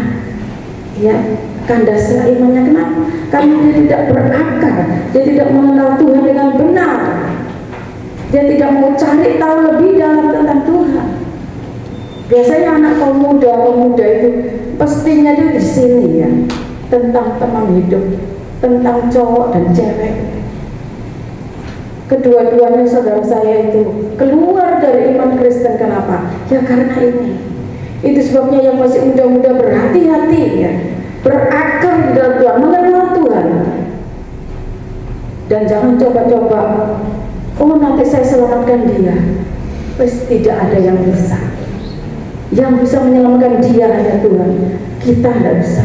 Ya, kandasnya imannya kenapa? Karena dia tidak berakar, dia tidak mengenal Tuhan dengan benar, dia tidak mau cari tahu lebih dalam tentang Tuhan. Biasanya anak pemuda itu pastinya itu di sini ya, tentang teman hidup, tentang cowok dan cewek. Kedua-duanya saudara saya itu keluar dari iman Kristen. Kenapa? Ya karena ini. Itu sebabnya yang masih muda-muda berhati-hati ya, berakar di dalam Tuhan, mengenal Tuhan, dan jangan coba-coba, oh nanti saya selamatkan dia. Terus tidak ada yang bisa. Yang bisa menyelamatkan dia hanya Tuhan. Kita tidak bisa.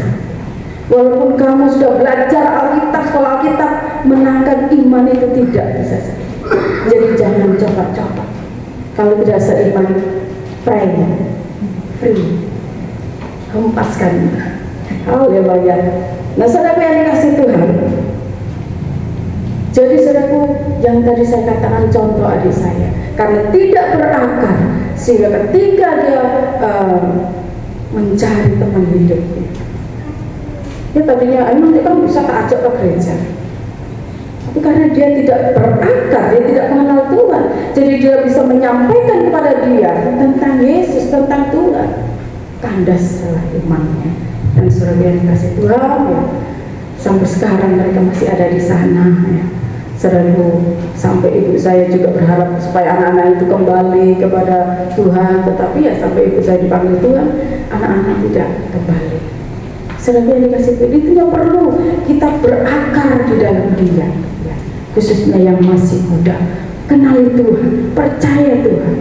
Walaupun kamu sudah belajar Alkitab, sekolah Alkitab, menangkan iman itu tidak bisa. Jadi jangan coba-coba. Kalau tidak seiman, pray. Free, hempaskan. Haleluya. Nah, saudara yang dikasih Tuhan, jadi saudaraku yang tadi saya katakan contoh adik saya, karena tidak berakar, sehingga ketika dia mencari teman hidupnya, dia tadinya nanti kan bisa tak ajak ke gereja, tapi karena dia tidak berakar, dia tidak mengenal Tuhan, jadi dia bisa menyampaikan kepada dia tentang Yesus, tentang Tuhan. Kandaslah imannya. Dan saudara yang dikasih Tuhan ya, sampai sekarang mereka masih ada di sana ya. Saudaraku, sampai ibu saya juga berharap supaya anak-anak itu kembali kepada Tuhan, tetapi ya sampai ibu saya dipanggil Tuhan, anak-anak tidak kembali. Saudara yang dikasih Tuhan, itu yang perlu kita berakar di dalam dia ya. Khususnya yang masih muda, kenali Tuhan, percaya Tuhan,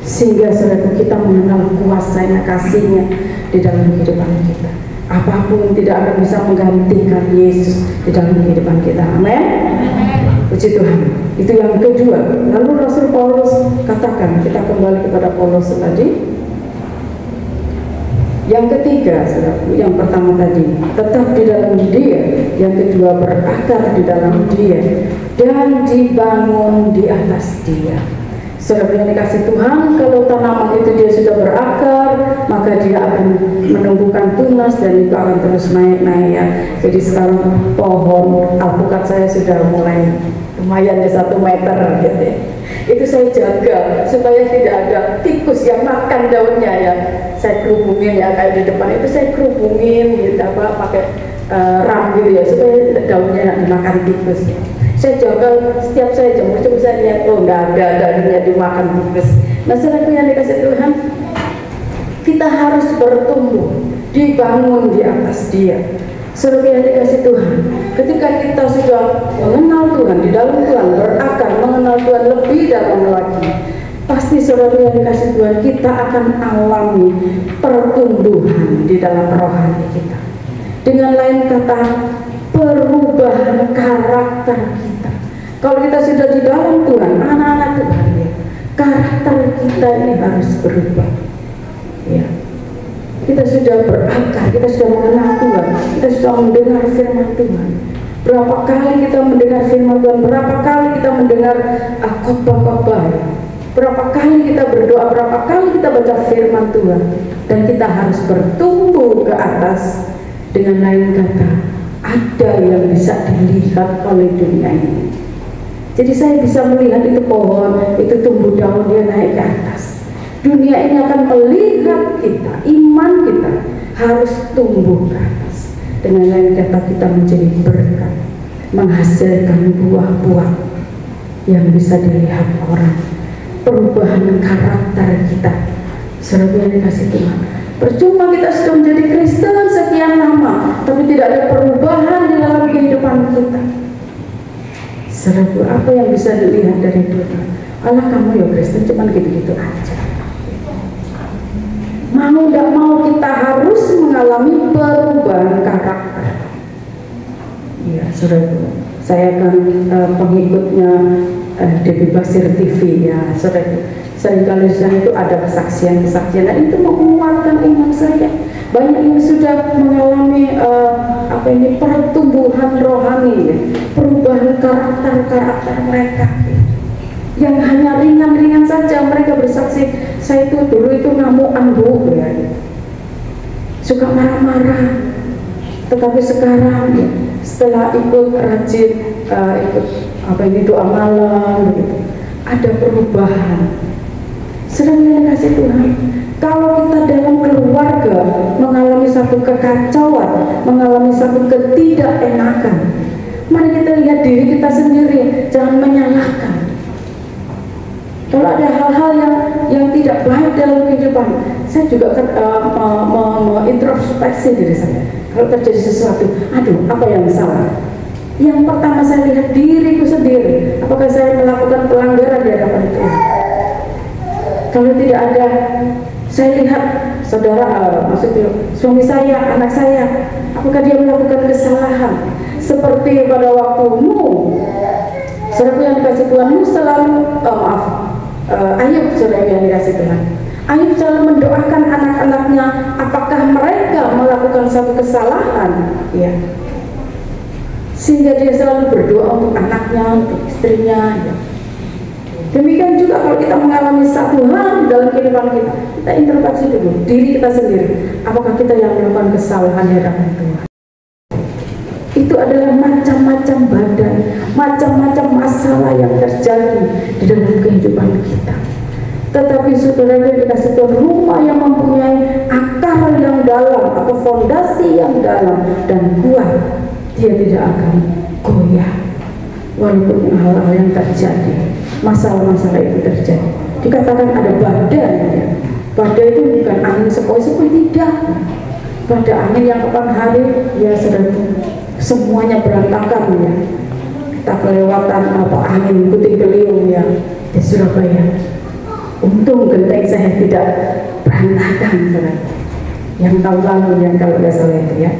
sehingga saudara kita mengenal kuasanya, kasihnya di dalam kehidupan kita. Apapun tidak akan bisa menggantikan Yesus di dalam kehidupan kita. Amin. Puji Tuhan. Itu yang kedua. Lalu Rasul Paulus katakan, kita kembali kepada Paulus tadi. Yang ketiga, saudaraku, yang pertama tadi tetap di dalam dia, yang kedua berakar di dalam dia, dan dibangun di atas dia. Saudara yang dikasih Tuhan, kalau tanaman itu dia sudah berakar, maka dia akan menumbuhkan tunas dan itu akan terus naik-naik ya. Jadi sekarang pohon alpukat saya sudah mulai lumayan ya 1 meter gitu ya. Itu saya jaga supaya tidak ada tikus yang makan daunnya ya. Saya kerubungin ya, kayak di depan itu saya kerubungin gitu apa pakai ram gitu ya, supaya daunnya tidak dimakan tikus ya. Saya jaga, setiap saya jemur, coba saya lihat, oh nggak ada daunnya dimakan tikus. Nah, saudaraku yang dikasih Tuhan, kita harus bertumbuh, dibangun di atas dia. Saudara yang dikasih Tuhan, ketika kita sudah mengenal Tuhan, di dalam Tuhan, berakar, mengenal Tuhan lebih dalam lagi, pasti saudara yang dikasih Tuhan, kita akan alami pertumbuhan di dalam rohani kita. Dengan lain kata, perubahan karakter kita. Kalau kita sudah di dalam Tuhan, anak-anak Tuhan, ya, karakter kita ini harus berubah. Ya. Kita sudah berakar, kita sudah mengenal Tuhan, kita sudah mendengar firman Tuhan. Berapa kali kita mendengar firman Tuhan, berapa kali kita mendengar khotbah-khotbah, berapa kali kita berdoa, berapa kali kita baca firman Tuhan, dan kita harus bertumbuh ke atas. Dengan lain kata, ada yang bisa dilihat oleh dunia ini. Jadi saya bisa melihat itu pohon, itu tumbuh daun, dia naik ke atas. Dunia ini akan melihat kita, iman kita harus tumbuh ke atas. Dengan lain kata, kita menjadi berkat, menghasilkan buah-buah yang bisa dilihat orang. Perubahan karakter kita, saudara yang dikasih Tuhan. Percuma kita sudah menjadi Kristen sekian lama, tapi tidak ada perubahan di dalam kehidupan kita. Saudara, apa yang bisa dilihat dari Tuhan? Allah, kamu ya Kristen cuman gitu-gitu aja. Mau tidak mau kita harus mengalami perubahan karakter. Ya, saudara, saya kan pengikutnya Debbie Basir TV, ya, saudara. Seringkali itu ada kesaksian-kesaksian, dan itu menguatkan iman saya. Banyak yang sudah mengalami pertumbuhan rohani, ya, perubahan karakter mereka. Yang hanya ringan-ringan saja mereka bersaksi, saya itu dulu itu ngamukan bu, ya, suka marah-marah. Tetapi sekarang, ya, setelah ikut rajin ikut doa malam, begitu, ada perubahan. Sedang dikasih Tuhan. Kalau kita dalam keluarga mengalami satu kekacauan, mengalami satu ketidakenakan, mari kita lihat diri kita sendiri, jangan menyalahkan. Kalau ada hal-hal yang tidak baik dalam kehidupan, saya juga introspeksi diri saya. Kalau terjadi sesuatu, aduh, apa yang salah? Yang pertama saya lihat diriku sendiri, apakah saya melakukan pelanggaran di hadapan Tuhan? Kalau tidak ada, saya lihat saudara, maksudnya suami saya, anak saya, apakah dia melakukan kesalahan? Seperti pada waktumu, saudara yang dikasih Tuhan, selalu Ayub, saudara yang dikasih Tuhan, Ayub selalu mendoakan anak-anaknya, apakah mereka melakukan satu kesalahan, ya, sehingga dia selalu berdoa untuk anaknya, untuk istrinya, ya. Demikian juga kalau kita mengalami satu hal dalam kehidupan kita, kita introspeksi dulu diri kita sendiri, apakah kita yang melakukan kesalahan di hadapan Tuhan. Itu adalah macam-macam badai, macam-macam masalah yang terjadi di dalam kehidupan kita. Tetapi saudara yang dikasih Tuhan, rumah yang mempunyai akar yang dalam atau fondasi yang dalam dan kuat, dia tidak akan goyah walaupun hal-hal yang terjadi, masalah-masalah itu terjadi. Dikatakan ada badai, ya. Badai itu bukan angin sepoi-sepoi, tidak. Pada angin yang kapan hari, ya saudara, semuanya berantakan, ya. Kita kelewatan angin puting beliung, ya, di Surabaya. Untung genteng saya tidak berantakan, saudara. Yang tahun lalu, yang kalau nggak salah itu, ya,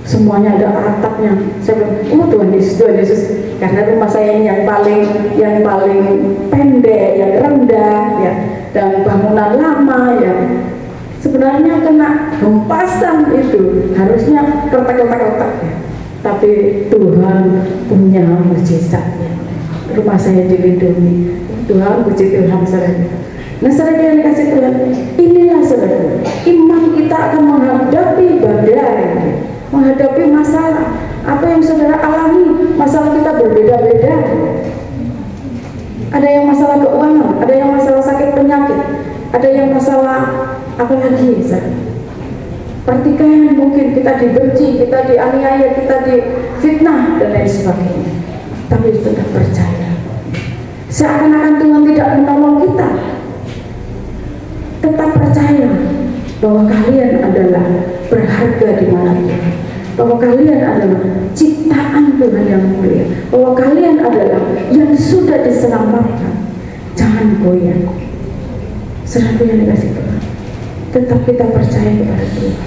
semuanya ada atapnya. Saya bilang, Tuhan Yesus, karena rumah saya yang paling pendek, yang rendah, ya, dan bangunan lama, ya, sebenarnya kena hempasan itu, harusnya retak-retak, ya. Tapi Tuhan punya mujizatnya. Rumah saya dilindungi. Tuhan, puji Tuhan, saudara. Nah, saudara yang dikasih Tuhan, inilah saudara, iman kita akan menghadapi badai, menghadapi masalah. Apa yang saudara alami, masalah kita berbeda-beda. Ada yang masalah keuangan, ada yang masalah sakit penyakit, ada yang masalah apa lagi, saudara? Pertikaian, mungkin kita dibenci, kita dianiaya, kita difitnah dan lain sebagainya. Tapi tetap percaya, seakan-akan Tuhan tidak menolong kita. Tetap percaya bahwa kalian adalah berharga di mana Tuhan, bahwa kalian adalah ciptaan Tuhan yang mulia, bahwa kalian adalah yang sudah diselamatkan. Jangan goyah, saudara yang dikasih Tuhan. Tetap kita percaya kepada Tuhan.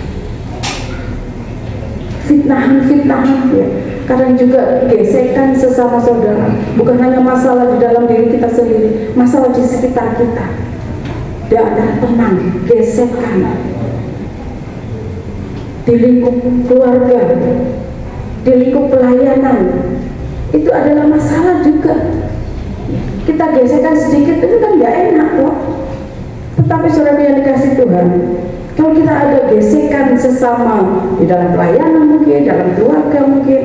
fitnahan ya, kadang juga gesekan sesama saudara, bukan hanya masalah di dalam diri kita sendiri, masalah di sekitar kita. Tidak ada tenang, gesekan di lingkup keluarga, di lingkup pelayanan, itu adalah masalah juga. Kita gesekan sedikit itu kan nggak enak kok. Tetapi saudara yang dikasih Tuhan, kalau kita ada gesekan sesama di dalam pelayanan mungkin, dalam keluarga mungkin,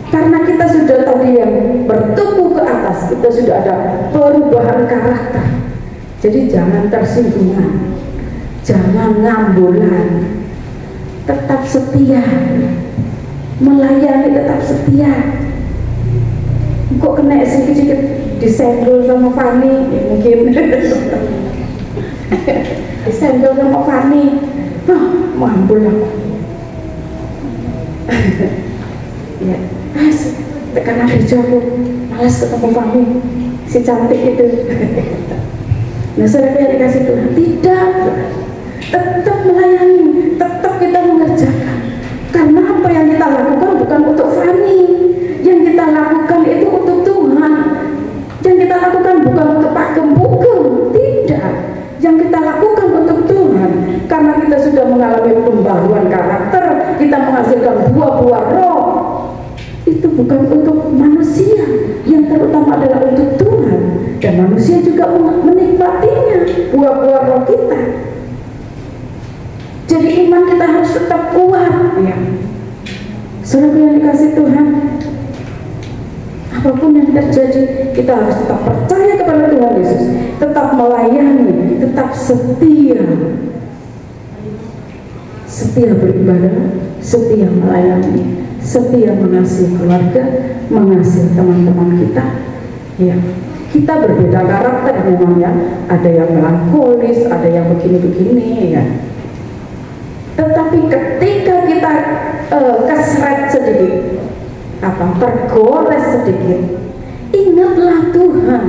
karena kita sudah tadi yang bertumbuh ke atas, kita sudah ada perubahan karakter. Jadi jangan tersinggungan, jangan ngambulan, tetap setia, melayani tetap setia. Kok kena sedikit-sedikit disenggol sama Fani, ya mungkin disenggol sama Fani, mambul aku. Ya, tekanan kerja aku, malas ketemu Fani, si cantik itu. Nah, saudara yang dikasih Tuhan, tidak, tetap melayani, tetap kita mengerjakan. Karena apa yang kita lakukan bukan untuk Fani, yang kita lakukan itu untuk Tuhan. Yang kita lakukan bukan untuk Pak Gembugem, tidak. Yang kita lakukan untuk Tuhan, karena kita sudah mengalami pembaruan karakter, kita menghasilkan buah-buah roh. Itu bukan untuk manusia, yang terutama adalah untuk Tuhan. Dan manusia juga menikmatinya, buah-buah roh kita. Jadi iman kita harus tetap kuat ya. Saudara yang dikasih Tuhan, apapun yang terjadi, kita harus tetap percaya kepada Tuhan Yesus, tetap melayani, tetap setia. Setia beribadah, setia melayani, setia mengasihi keluarga, mengasihi teman-teman kita. Ya, kita berbeda karakter memang ya. Ada yang melankolis, ada yang begini-begini ya. Tetapi ketika kita keseret sedikit, tergores sedikit, ingatlah Tuhan,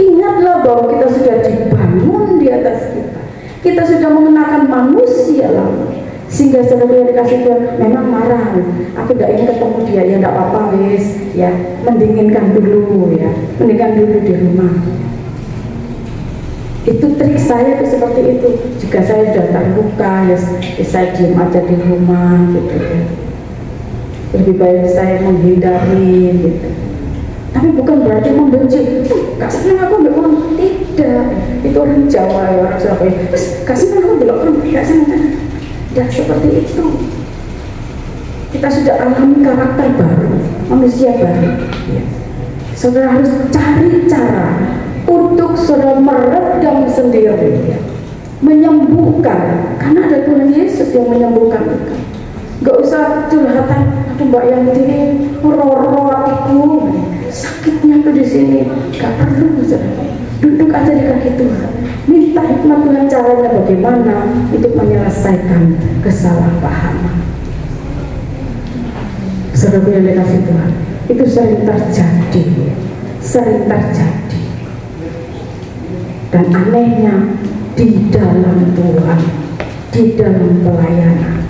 ingatlah bahwa kita sudah dibangun di atas kita. Kita sudah mengenakan manusia lama. Sehingga saudara yang dikasih Tuhan, memang marah, aku tidak ingin ketemu dia, ya tidak apa-apa wis, ya mendinginkan dulu ya, mendinginkan dulu di rumah. Itu trik saya itu seperti itu. Jika saya sudah terluka, ya saya diam aja di rumah gitu ya. Lebih baik saya menghindari gitu. Tapi bukan berarti membenci. Gak senang aku ambil uang, tidak. Itu orang Jawa ya, orang Surabaya. Terus gak senang aku belok uang, gak senang. Tidak seperti itu. Kita sudah alami karakter baru, manusia baru ya. Saudara harus cari cara untuk saudara meredam sendiri ya. Menyembuhkan, karena ada Tuhan Yesus yang menyembuhkan kita. Gak usah curhatan, aduh mbak yang ini roro hatiku, sakitnya tuh di sini. Gak perlu saudara. Duduk aja di kaki Tuhan, minta hikmat Tuhan caranya bagaimana untuk menyelesaikan kesalahpahaman. Saudara yang dikasih Tuhan, itu sering terjadi, sering terjadi. Dan anehnya di dalam Tuhan, di dalam pelayanan,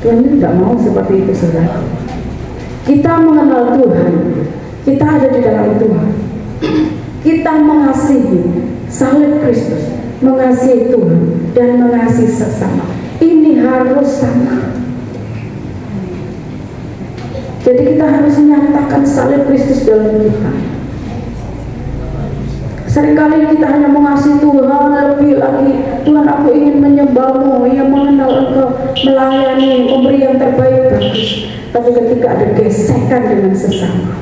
Tuhan tidak mau seperti itu saudara. Kita mengenal Tuhan, kita ada di dalam Tuhan, kita mengasihi salib Kristus, mengasihi Tuhan dan mengasihi sesama. Ini harus sama. Jadi kita harus menyatakan salib Kristus dalam kita. Seringkali kita hanya mengasihi Tuhan lebih lagi. Tuhan, aku ingin menyembahmu, yang mengenal Engkau, melayani, memberi yang terbaik, bagus. Tapi ketika ada gesekan dengan sesama,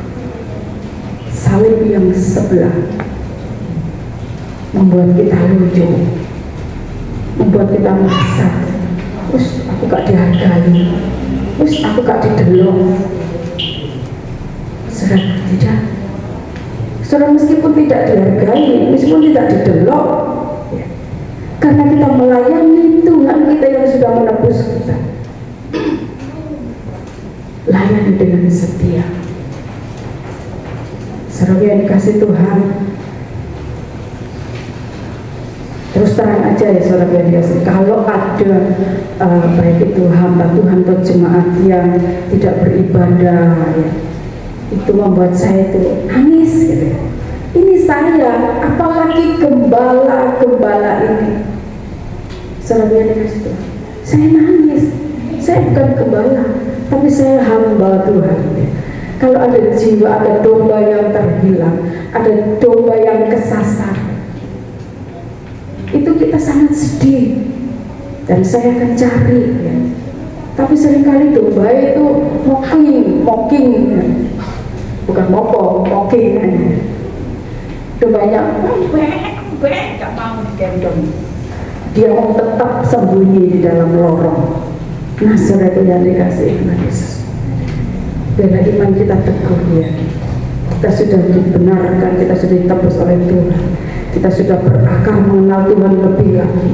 salib yang sebelah membuat kita lucu, membuat kita merasa, aku gak dihargai, aku gak didelok. Saudara, tidak. Saudara, meskipun tidak dihargai, meskipun tidak didelok ya, karena kita melayani Tuhan kita yang sudah menebus kita, layani dengan setia. Saudara yang dikasih Tuhan, terus terang aja saja ya saudara yang dikasih, kalau ada baik itu hamba Tuhan atau jemaat yang tidak beribadah ya, itu membuat saya itu nangis gitu. Ini saya, apalagi gembala ini, saudara yang dikasih Tuhan, saya nangis. Saya bukan gembala, tapi saya hamba Tuhan. Kalau ada jiwa, ada domba yang terhilang, ada domba yang kesasar, itu kita sangat sedih, dan saya akan cari ya. Tapi seringkali domba itu mocking ya. Bukan mocking ya. Dombanya gak mau digendong, dia mau tetap sembunyi di dalam lorong. Nah, saudara yang dikasih Tuhan Yesus, biarlah iman kita teguh ya. Kita sudah dibenarkan, kita sudah ditebus oleh Tuhan, kita sudah berakar mengenal Tuhan lebih lagi,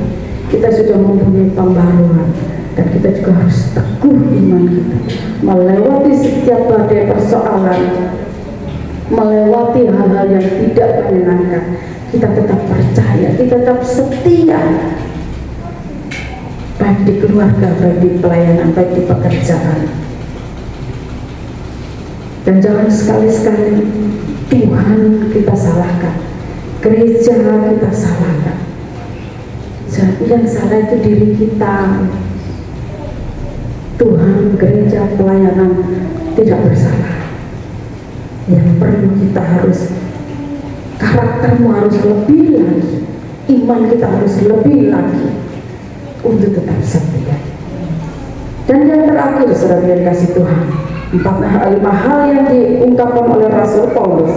kita sudah mempunyai pembaruan, dan kita juga harus teguh iman kita melewati setiap badai persoalan, melewati hal-hal yang tidak menyenangkan. Kita tetap percaya, kita tetap setia, baik di keluarga, baik di pelayanan, baik di pekerjaan. Dan jangan sekali-sekali Tuhan kita salahkan, gereja kita salahkan. Yang salah itu diri kita. Tuhan, gereja, pelayanan tidak bersalah. Yang perlu kita harus, karaktermu harus lebih lagi, iman kita harus lebih lagi untuk tetap setia. Dan yang terakhir, saudara yang dikasih Tuhan, 5 hal yang diungkapkan oleh Rasul Paulus.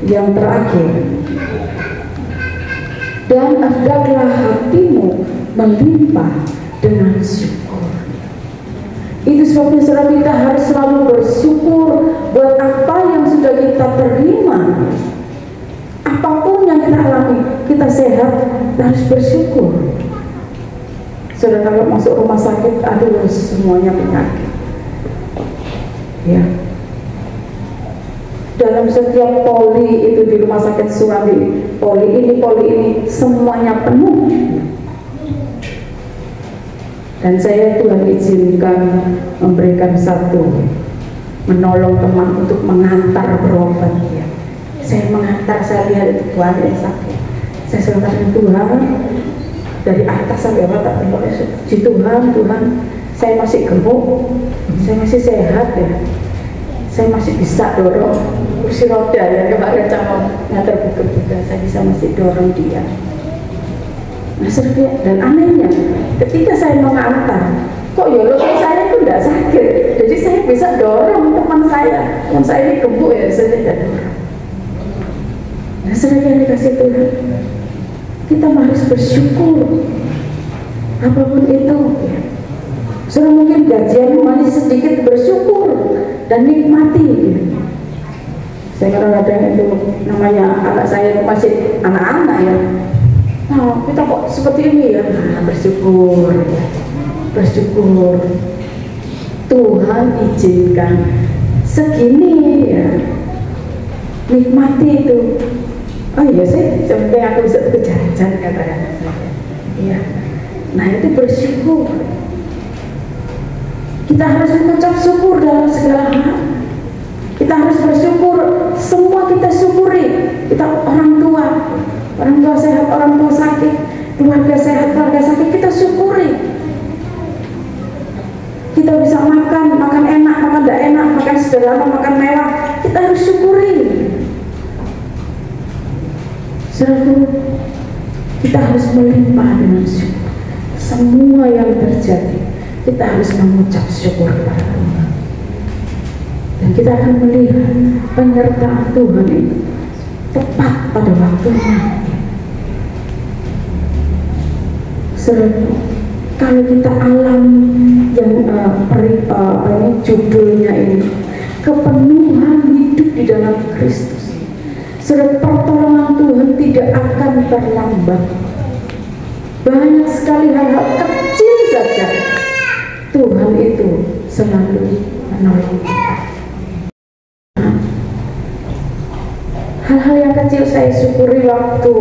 Yang terakhir, dan hendaklah hatimu melimpah dengan syukur. Itu sebabnya saudara, kita harus selalu bersyukur buat apa yang sudah kita terima. Apapun yang kita alami, kita sehat, kita harus bersyukur. Saudara, kalau masuk rumah sakit, aduh semuanya penyakit ya. Dalam setiap poli itu di rumah sakit Surambi, poli ini, semuanya penuh. Dan saya Tuhan izinkan memberikan menolong teman untuk mengantar berobat ya. Saya mengantar, saya lihat itu Tuhan yang sakit. Saya selalu katakan, Tuhan, dari atas sampai bawah tak berdoa, Tuhan, saya masih gemuk, saya masih sehat ya, saya masih bisa dorong kursi roda ya, kemarin calon ngantar buku juga, saya bisa masih dorong dia. Nah, dan anehnya, ketika saya mengantar, kok ya lutut saya itu tidak sakit, jadi saya bisa dorong teman saya ini gemuk ya, saya tidak dorong. Nah, yang dikasih Tuhan, kita harus bersyukur apapun itu ya. Sudah mungkin gajianmu masih sedikit, bersyukur dan nikmati ya. Saya kadang-kadang itu namanya anak saya masih anak-anak ya, nah kita kok seperti ini ya, nah, bersyukur ya. Bersyukur Tuhan izinkan segini ya, nikmati itu. Oh iya, sampai aku bisa jajan kata-kata saya ya. Nah, itu bersyukur. Kita harus mengucap syukur dalam segala hal. Kita harus bersyukur, semua kita syukuri. Kita orang tua sehat, orang tua sakit, keluarga sehat, keluarga sakit, kita syukuri. Kita bisa makan enak, makan tidak enak, makan sederhana, makan mewah, kita harus syukuri. Saudara, kita harus melimpah dengan syukur. Semua yang terjadi, kita harus mengucap syukur kepada Tuhan. Dan kita akan melihat penyertaan Tuhan itu tepat pada waktunya. Saudara, kalau kita alami yang judulnya ini, kepenuhan hidup di dalam Kristus, saudara, pertolongan Tuhan tidak akan terlambat. Banyak sekali hal-hal kecil saja Tuhan itu selalu menolong kita. Hal-hal yang kecil saya syukuri waktu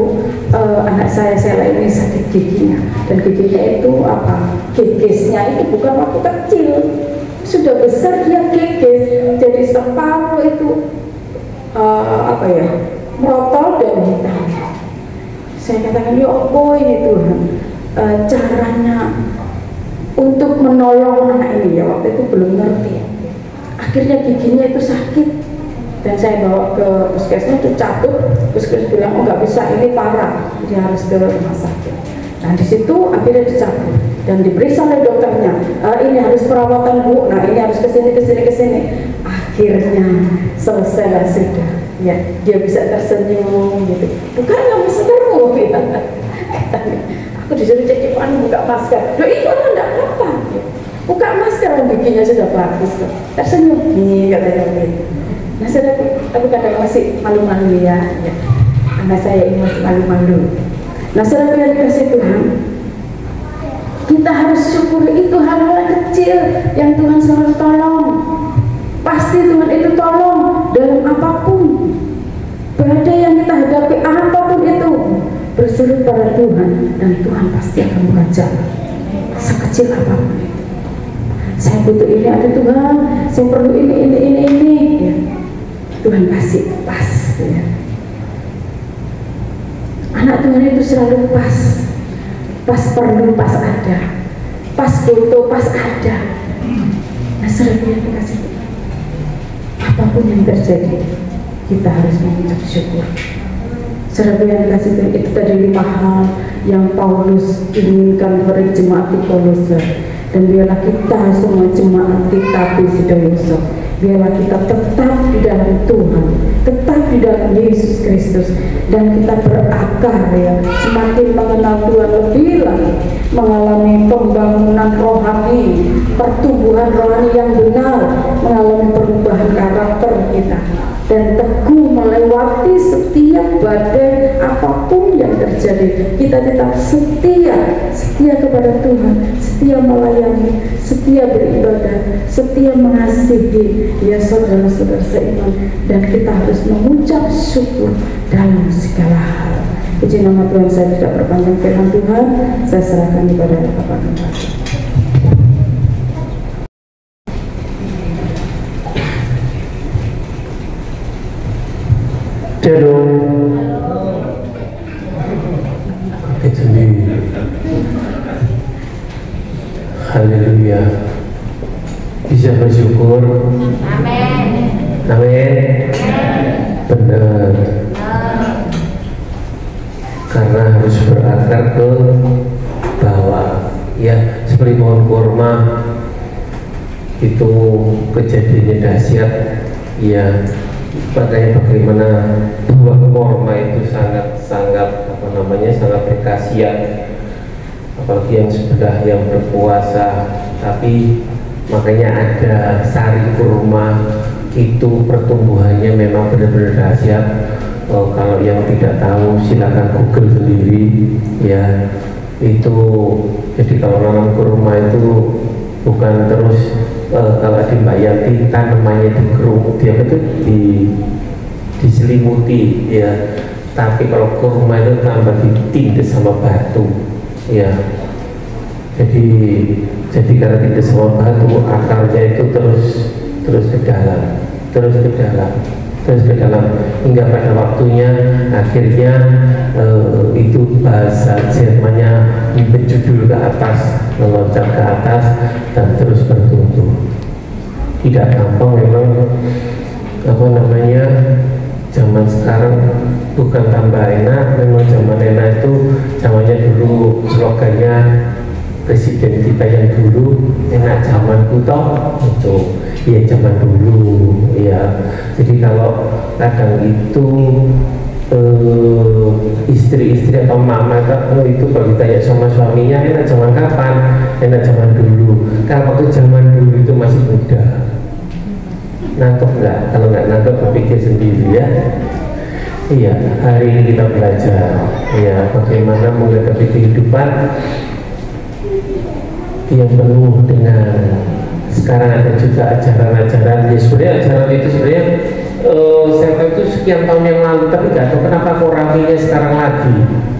anak saya Sela ini sakit giginya, dan giginya itu apa? Gigisnya itu bukan waktu kecil, sudah besar dia gigis, jadi separuh itu merotol dan hitam. Saya katakan, ya Allah ini Tuhan, caranya untuk menolong anak ini ya, waktu itu belum ngerti. Akhirnya giginya itu sakit, dan saya bawa ke puskesmas itu cabut. Puskesmas bilang, oh nggak bisa, ini parah, dia harus ke rumah sakit. Nah di situ akhirnya dicabut dan diperiksa oleh dokternya, ini harus perawatan Bu, nah ini harus kesini. Akhirnya selesai lah sudah, ya dia bisa tersenyum gitu. Bukan nggak maskermu, ya. Aku disuruh cekipan buka masker. Loh iya lah, enggak apa-apa. Buka masker, giginya sudah bagus kok. Tersenyum, nih katanya gitu. Nah sudah, aku kadang masih malu-malu ya. Anak saya ini masih malu-malu. Nah sudah, yang dikasih Tuhan, kita harus syukuri itu hal-hal kecil yang Tuhan selalu tolong. Pasti Tuhan itu tolong dalam apapun. Badai yang kita hadapi, apapun itu, berseru pada Tuhan, dan Tuhan pasti akan buka jalan sekecil apapun itu. Saya butuh ini, ada Tuhan, saya perlu ini ya. Tuhan kasih pas ya. Anak Tuhan itu selalu pas perlu, pas ada, pas butuh, pas ada. Nah selalu kasih Tuhan. Apapun yang terjadi, kita harus mengucap syukur. Saudara yang dikasih Tuhan, itu tadi 5 hal yang Paulus inginkan pada jemaat di Kolose. Dan biarlah kita semua jemaat kita Bisidoyoso, biarlah kita tetap di dalam Tuhan, tetap di dalam Yesus Kristus, dan kita berakar ya, semakin mengenal Tuhan lebih lagi, mengalami pembangunan rohani, pertumbuhan rohani yang benar, mengalami perubahan karakter kita, dan teguh melewati setiap badai apapun yang terjadi. Kita tetap setia kepada Tuhan, setia melayani, setia beribadah, setia mengasihi ya saudara-saudara seiman, dan kita harus mengucap syukur dalam segala hal. Puji nama Tuhan. Saya tidak berpanjang firman Tuhan, saya serahkan kepada Bapak Gembala. Haleluya. Bisa bersyukur. Amin. Amin. Benar. Karena harus berakar ke bawah. Ya, seperti pohon kurma itu kejadiannya dahsyat. Ya, makanya bagaimana buah kurma itu sangat sangat berkhasiat. Apalagi yang sebelah yang berpuasa, tapi makanya ada sari kurma itu pertumbuhannya memang benar-benar dahsyat. Kalau yang tidak tahu silakan Google sendiri ya. Itu jadi kalau nanam kurma itu bukan terus kalau di Mbak Yanti tanamannya dia itu diselimuti ya, tapi kalau kurma itu tambah ditindas sama batu ya. Jadi karena tidak sama batu, akarnya itu terus ke dalam hingga pada waktunya akhirnya itu bahasa Jermannya menjudul ke atas, meloncat ke atas dan terus bertumbuh. Tidak gampang memang, zaman sekarang bukan tambah enak, memang zaman enak itu zamannya dulu, slogannya presiden kita yang dulu, enak zamanku toh, itu ya zaman dulu ya. Jadi kalau kadang itu istri-istri atau mama itu kalau ditanya sama suaminya, enak zaman kapan? Enak zaman dulu. Kalau waktu zaman dulu itu masih muda. Nangkep nggak? Kalau nggak nangkep berpikir sendiri ya. Iya, hari ini kita belajar ya bagaimana menghadapi kehidupan yang penuh dengan, sekarang ada juga ajaran-ajaran ya, sebenarnya ajaran itu sebenarnya saya tahu itu sekian tahun yang lalu, tapi nggak tahu kenapa kok ramainya sekarang lagi.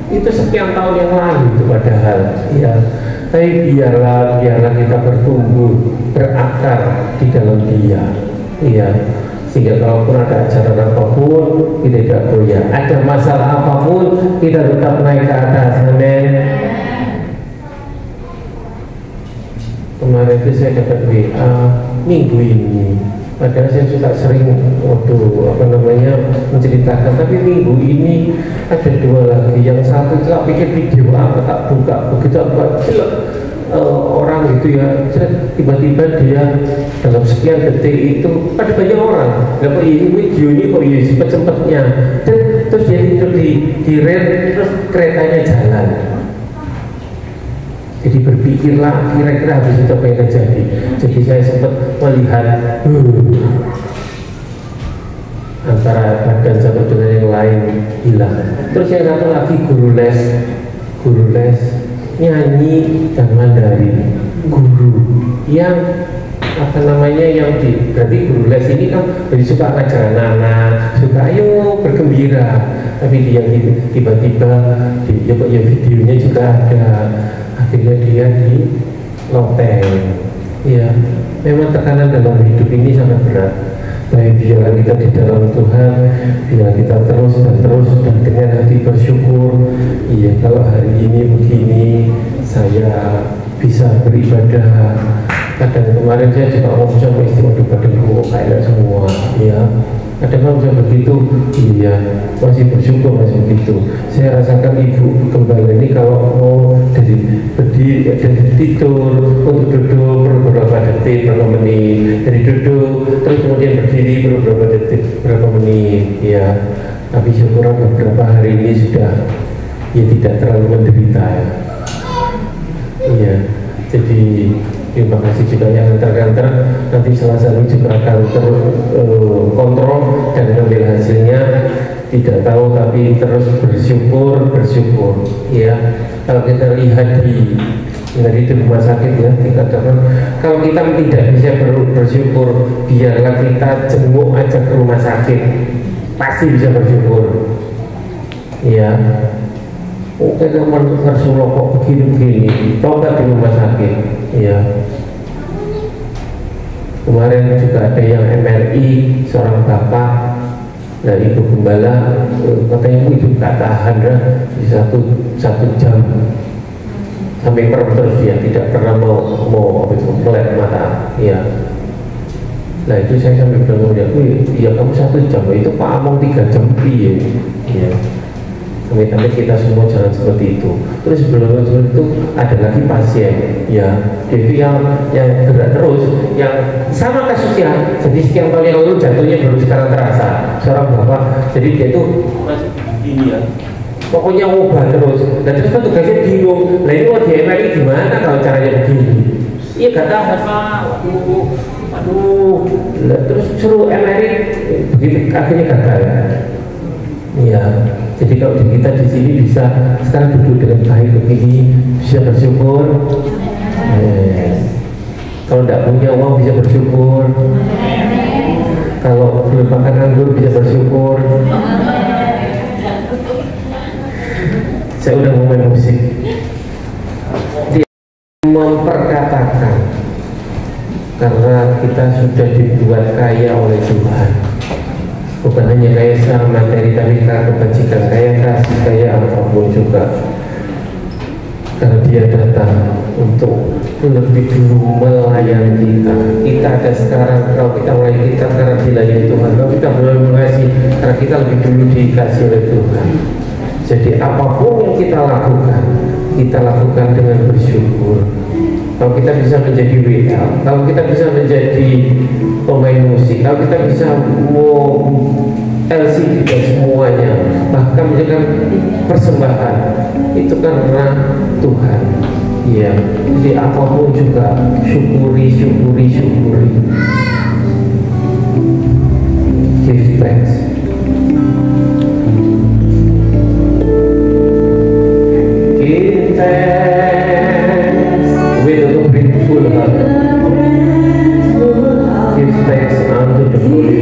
Itu sekian tahun yang lalu itu padahal, ya. Tapi biarlah kita bertumbuh, berakar di dalam Dia, ya. Sehingga kalaupun ada ajaran apapun, kita tidak goyah. Ada masalah apapun, kita tetap naik ke atas. Amin. Kemarin itu saya dapat WA minggu ini. Padahal saya suka sering menceritakan, tapi minggu ini ada dua lagi. Yang satu tak pikir video apa, tak buka, begitu apa orang gitu ya, tiba-tiba dia dalam sekian detik itu ada banyak orang. Nah, kok ini video ini kok ini cepet-cepetnya, dan terus dia tidur di rel, terus keretanya jalan. Jadi berpikirlah kira-kira habis itu apa yang terjadi. Jadi saya sempat melihat antara badan satu dengan yang lain hilang. Terus yang satu lagi guru les nyanyi dan Mandarin, guru yang berarti guru les ini kan lebih suka ngajar anak-anak, suka ayo bergembira, tapi dia gitu tiba-tiba ya videonya juga ada, akhirnya dia di loteng. Ya, memang tekanan dalam hidup ini sangat berat. Tapi biarlah kita di dalam Tuhan, biar kita terus dan dengan hati bersyukur. Iya, kalau hari ini begini saya bisa beribadah. Kadang kemarin saya juga ngomong sama istri, waduh badanku kayak semua, ya. Kadang bisa begitu, iya, masih bersyukur masih begitu. Saya rasakan ibu gembala ini kalau mau dari berdiri, dari tidur untuk duduk beberapa detik, berapa menit, dari duduk terus kemudian berdiri beberapa detik, berapa menit, ya. Tapi syukuran beberapa hari ini sudah ya tidak terlalu menderita, ya. Iya, jadi terima kasih juga yang antar-antar. Nanti Selasa ini juga akan terkontrol dan ambil hasilnya. Tidak tahu tapi terus bersyukur ya. Kalau kita lihat di rumah sakit ya, dikatakan kalau kita tidak bisa bersyukur, biarlah kita jenguk aja ke rumah sakit, pasti bisa bersyukur ya. Oke, teman Rasulullah kok begini-begini, tobat di rumah sakit ya. Kemarin juga ada yang MRI seorang bapak, nah ibu gembala katanya itu gak tahan di satu jam sampai merem terus, dia tidak pernah mau melek mata ya. Nah itu saya sampai bilang dia, iya kamu 1 jam, itu Pak Among 3 jam ya. Amit-amit kita semua jangan seperti itu. Terus sebelum itu ada lagi pasien ya, itu yang gerak terus, yang sama kasusnya. Jadi sekian tahun yang lalu jatuhnya baru sekarang terasa, seorang bapak. Jadi dia itu masih begini ya, pokoknya ubah terus. Dan terus kan tugasnya bingung, lah ini mau di MRI gimana kalau caranya begini? Iya gak tahan Pak, aduh. Lah, terus suruh MRI, begitu akhirnya gagal. Iya, jadi kalau kita di sini bisa sekarang duduk dengan baik begini, bisa bersyukur. Kalau tidak punya uang bisa bersyukur. Kalau belum makan anggur bisa bersyukur. Saya udah mau main musik. Dia memperkatakan karena kita sudah dibuat kaya oleh Tuhan. Bukan hanya kaya secara materi, tapi kaya kebajikan, kaya kasih, kaya apapun juga. Karena dia datang untuk lebih dulu melayani kita. Kita ada sekarang, kalau kita melayani kita karena dilayani Tuhan. Kalau kita belum mengasihi, karena kita lebih dulu dikasih oleh Tuhan. Jadi apapun yang kita lakukan dengan bersyukur. Kalau kita bisa menjadi WA, kalau kita bisa menjadi pemain musik, kalau kita bisa mau LCD dan semuanya, bahkan menjadikan persembahan, itu karena Tuhan. Iya, jadi apapun juga syukuri. Give thanks. Give thanks with a grateful heart. Give thanks unto the Lord.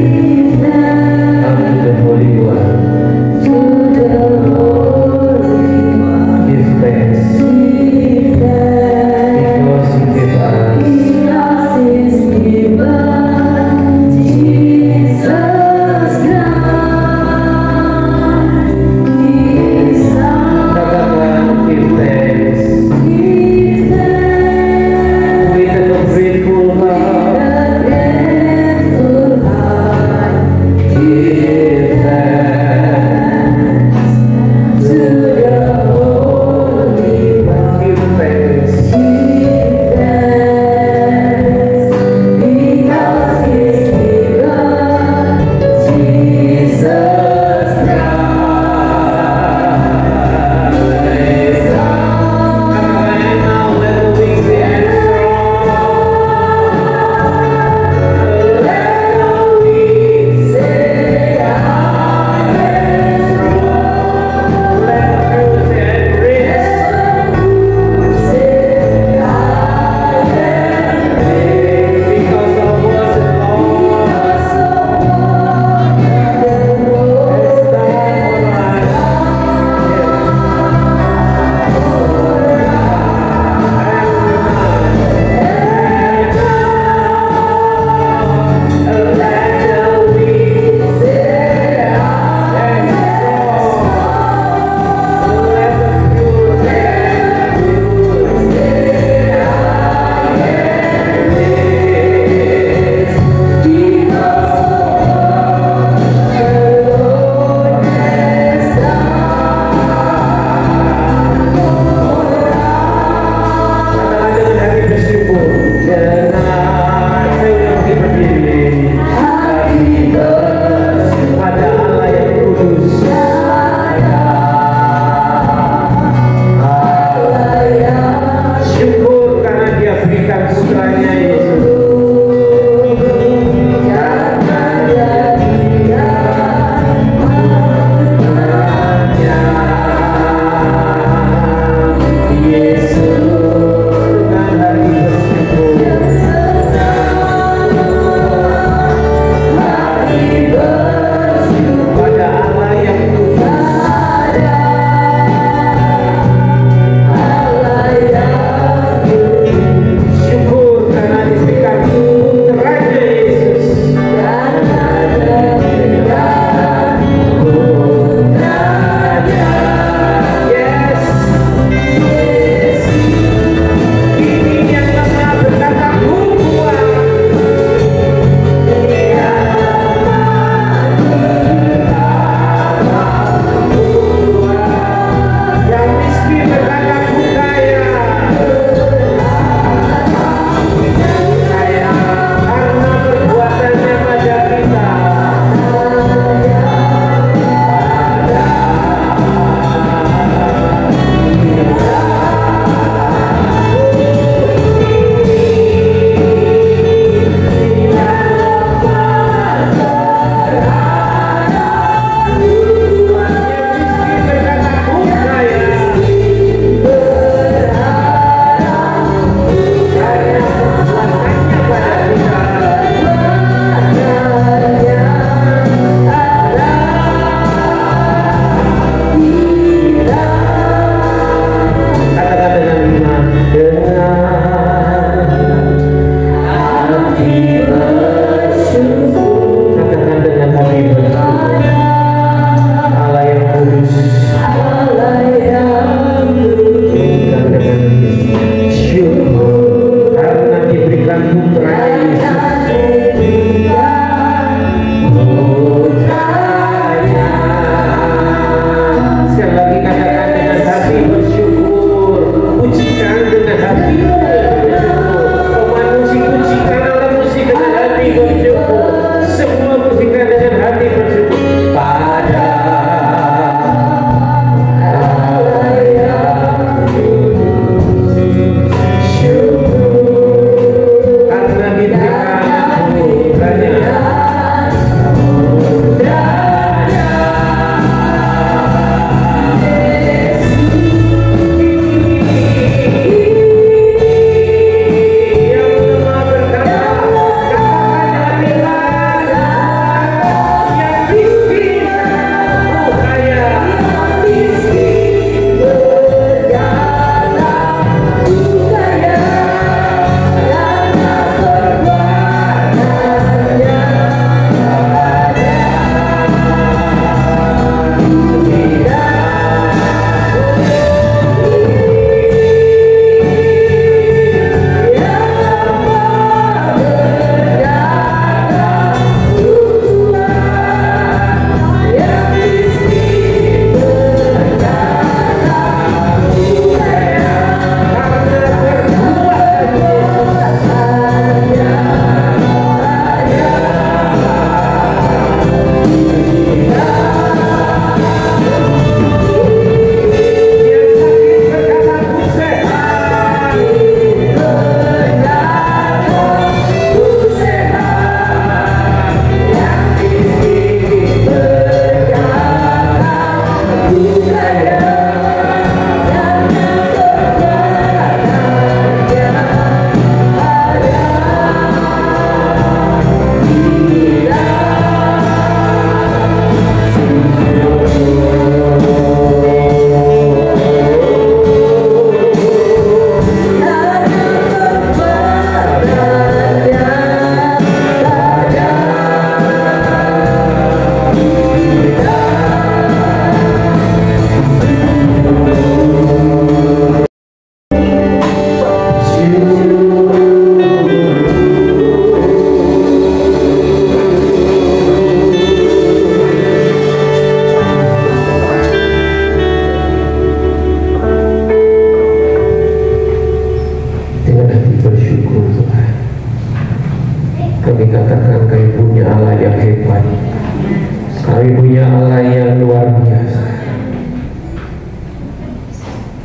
Kami punya Allah yang luar biasa.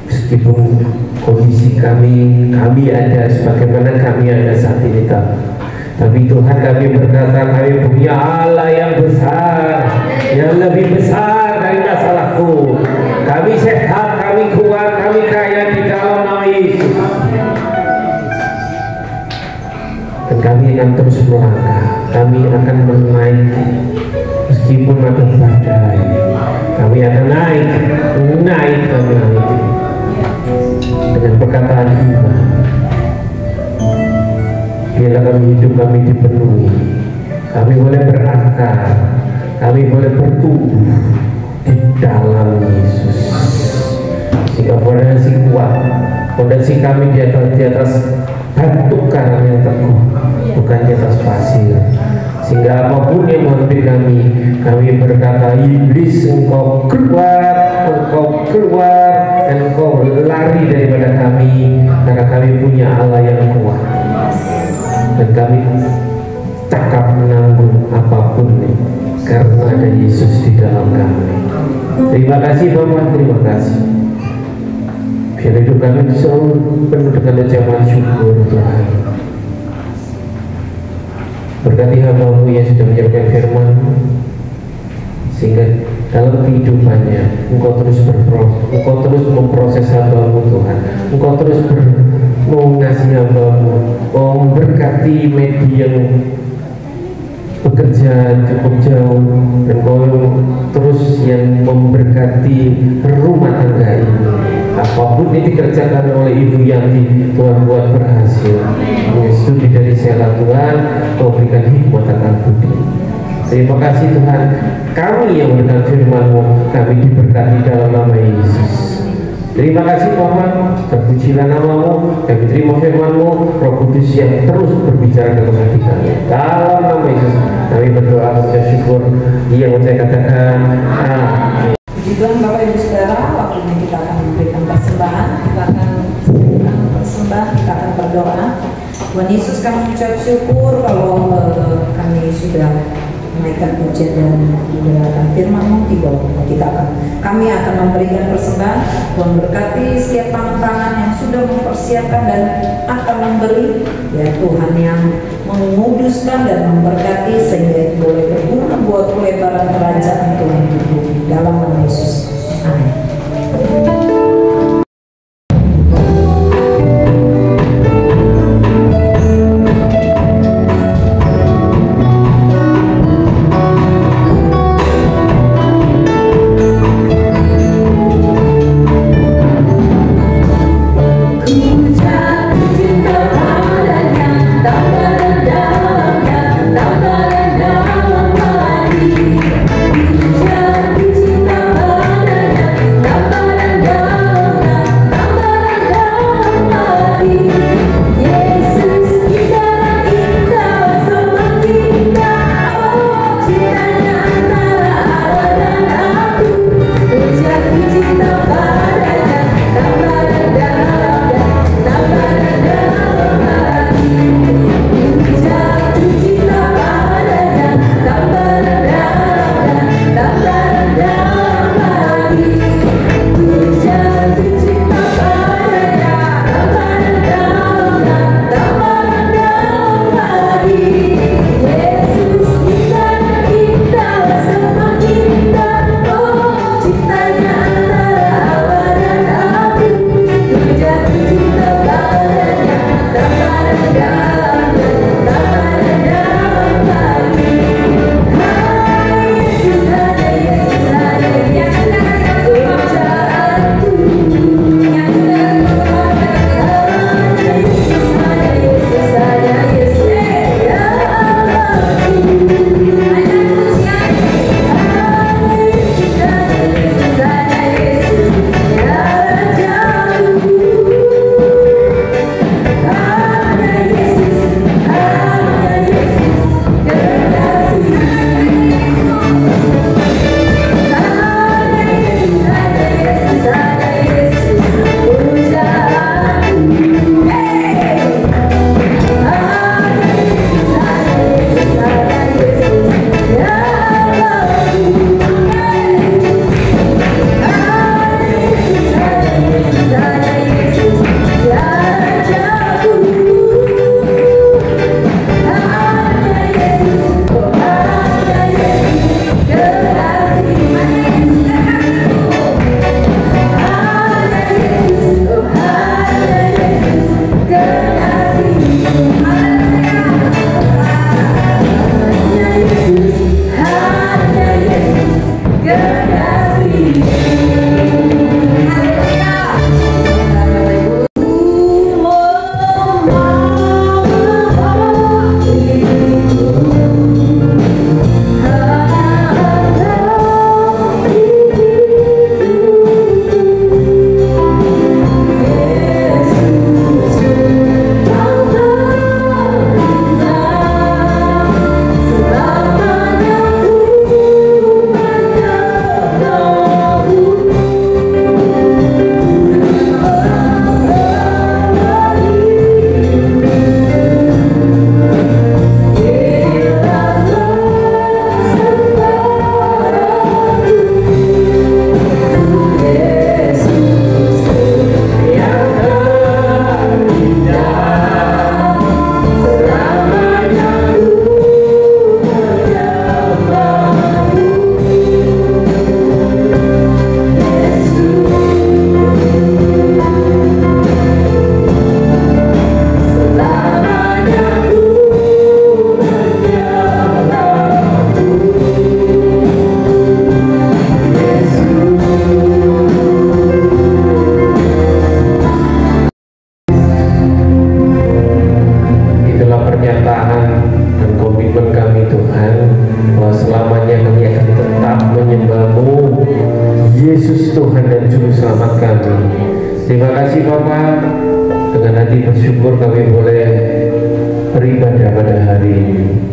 Meskipun kondisi kami ada sebagaimana kami ada saat ini, tapi Tuhan kami berkata kami punya Allah yang besar, yang lebih besar dari masalahku. Kami sehat, kami kuat, kami kaya di dalam nama Yesus. Dan kami akan terus melangkah, kami akan menaiki meskipun ada badai, kami akan naik dengan perkataan iman. Biarlah kami hidup kami dipenuhi, kami boleh berakar, kami boleh bertumbuh di dalam Yesus, sehingga fondasi kuat, fondasi kami di atas batu karang yang teguh, bukan di atas pasir. Sehingga apapun yang menghampiri kami berkata, iblis engkau keluar, dan engkau lari daripada kami, karena kami punya Allah yang kuat, dan kami cakap menanggung apapun karena ada Yesus di dalam kami. Terima kasih Bapak, terima kasih. Biar hidup kami selalu penuh dengan ucapan syukur Tuhan. Berkati hamba-Mu yang sudah menyampaikan firman, sehingga dalam kehidupannya Engkau terus memproses hamba-Mu Tuhan. Engkau terus mengasihi hamba-Mu, memberkati media yang bekerja cukup jauh, dan Kau terus yang memberkati rumah tangga ini. Apapun yang dikerjakan oleh Ibu Yanti, Tuhan buat berhasil. Studi dari Sela Tuhan, Kau berikan hikmat dan budi. Terima kasih Tuhan, kami yang mendengar firman-Mu, kami diberkati dalam nama Yesus. Terima kasih Tuhan, terpujilah namamu, kami terima firman-Mu, Roh Kudus yang terus berbicara dalam hati kami. Dalam nama Yesus, kami berdoa mengucap syukur. Yang saya katakan, amin. Puji Tuhan Bapak Ibu Saudara, waktunya kita akan memberikan persembahan, kita akan berdoa. Tuhan Yesus, kami mengucap syukur kalau kami sudah menaikkan pujian dan mendengarkan firman-Mu di bawah kami akan memberikan persembahan. Tuhan berkati setiap tangan-tangan yang sudah mempersiapkan dan akan memberi, ya Tuhan yang menguduskan dan memberkati sehingga itu boleh berguna buat pelebaran kerajaan Tuhan di bumi, dalam nama Yesus. Amin. Yesus Tuhan dan Juru Selamat kami. Terima kasih Bapak, dengan hati bersyukur kami boleh beribadah pada hari ini.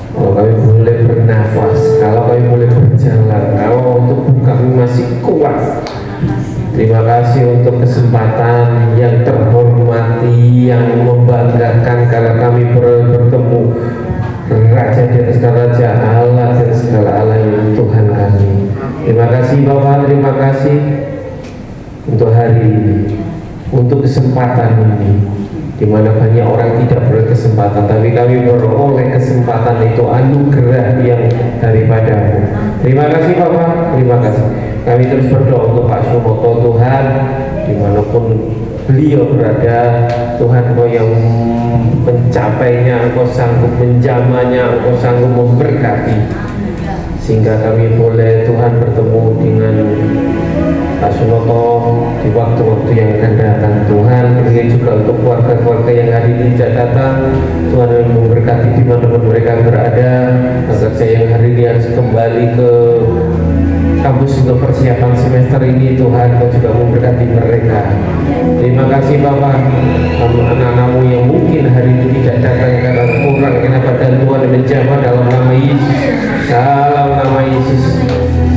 Kalau kami boleh bernafas, kalau kami boleh berjalan, kalau tubuh kami masih kuat. Terima kasih untuk kesempatan yang terhormati, yang membanggakan karena kami bertemu Raja di atas segala Raja, Allah dan segala Allah yang Tuhan kami. Terima kasih Bapak, terima kasih untuk hari ini, untuk kesempatan ini, di mana banyak orang tidak berkesempatan, tapi kami beroleh kesempatan itu, anugerah yang daripadamu. Terima kasih Bapak, terima kasih. Kami terus berdoa untuk Pak Sumoto, Tuhan, dimanapun beliau berada, Tuhan Engkau yang mencapainya, Engkau sanggup menjamahnya, Engkau sanggup memberkati, sehingga kami boleh Tuhan bertemu dengan Pak Sumoto di waktu-waktu yang akan datang. Tuhan, berikan juga untuk keluarga-keluarga yang hari ini tidak datang, Tuhan yang memberkati dimanapun mereka berada, pekerja yang hari ini harus kembali ke kampus untuk persiapan semester ini, Tuhan Kau juga memberkati mereka. Terima kasih Bapak, anak-anakmu yang mungkin hari ini tidak datang karena kurang bantuan Tuhan menjamah dalam nama Yesus, dalam nama Yesus.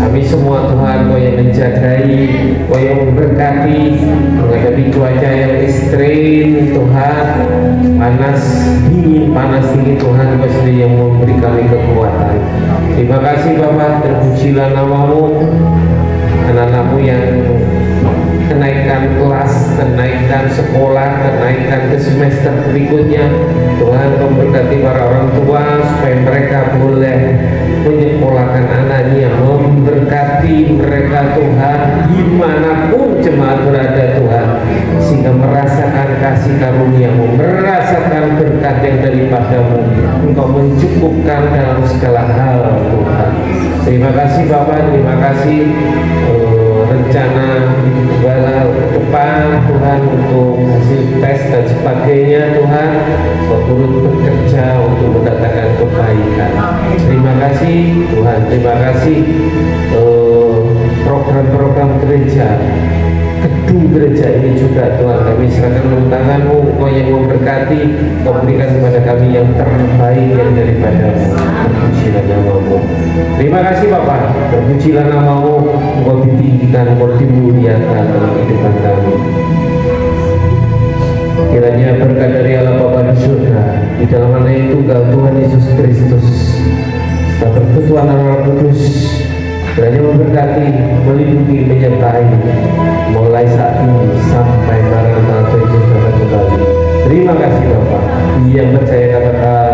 Kami semua Tuhan, Kau yang menjagai, Kau yang memberkati, menghadapi cuaca yang ekstrim Tuhan, panas dingin Tuhan, Kau sendiri yang memberi kami kekuatan. Terima kasih Bapak, terpujilah namamu. Anak-anakmu yang kenaikan kelas, kenaikan sekolah, kenaikan ke semester berikutnya, Tuhan memberkati para orang tua supaya mereka boleh menyekolahkan anaknya, memberkati mereka Tuhan dimanapun jemaat berada Tuhan, sehingga merasakan kasih karunia-Mu, merasakan berkat yang daripadamu. Engkau mencukupkan dalam segala hal Tuhan. Terima kasih Bapak, terima kasih rencana segala ke depan Tuhan untuk hasil tes dan sebagainya Tuhan, Kau turut bekerja untuk mendatangkan kebaikan. Terima kasih Tuhan, terima kasih program-program gereja, gedung gereja ini juga Tuhan kami serahkan dalam tangan-Mu, Kau yang memberkati, Kau berikan kepada kami yang terbaik yang daripada-Mu. Terpujilah nama-Mu. Terima kasih Bapak, terpujilah nama-Mu, Kau ditinggikan, Kau dimuliakan dalam kehidupan kami. Kiranya berkat dari Allah Bapa di surga, di dalam nama yang tunggal Tuhan Yesus Kristus, serta persekutuan Roh Kudus, kiranya memberkati, melindungi, menyertai mulai saat ini sampai Maranatha Yesus datang kembali. Terima kasih Bapak. Yang percaya katakan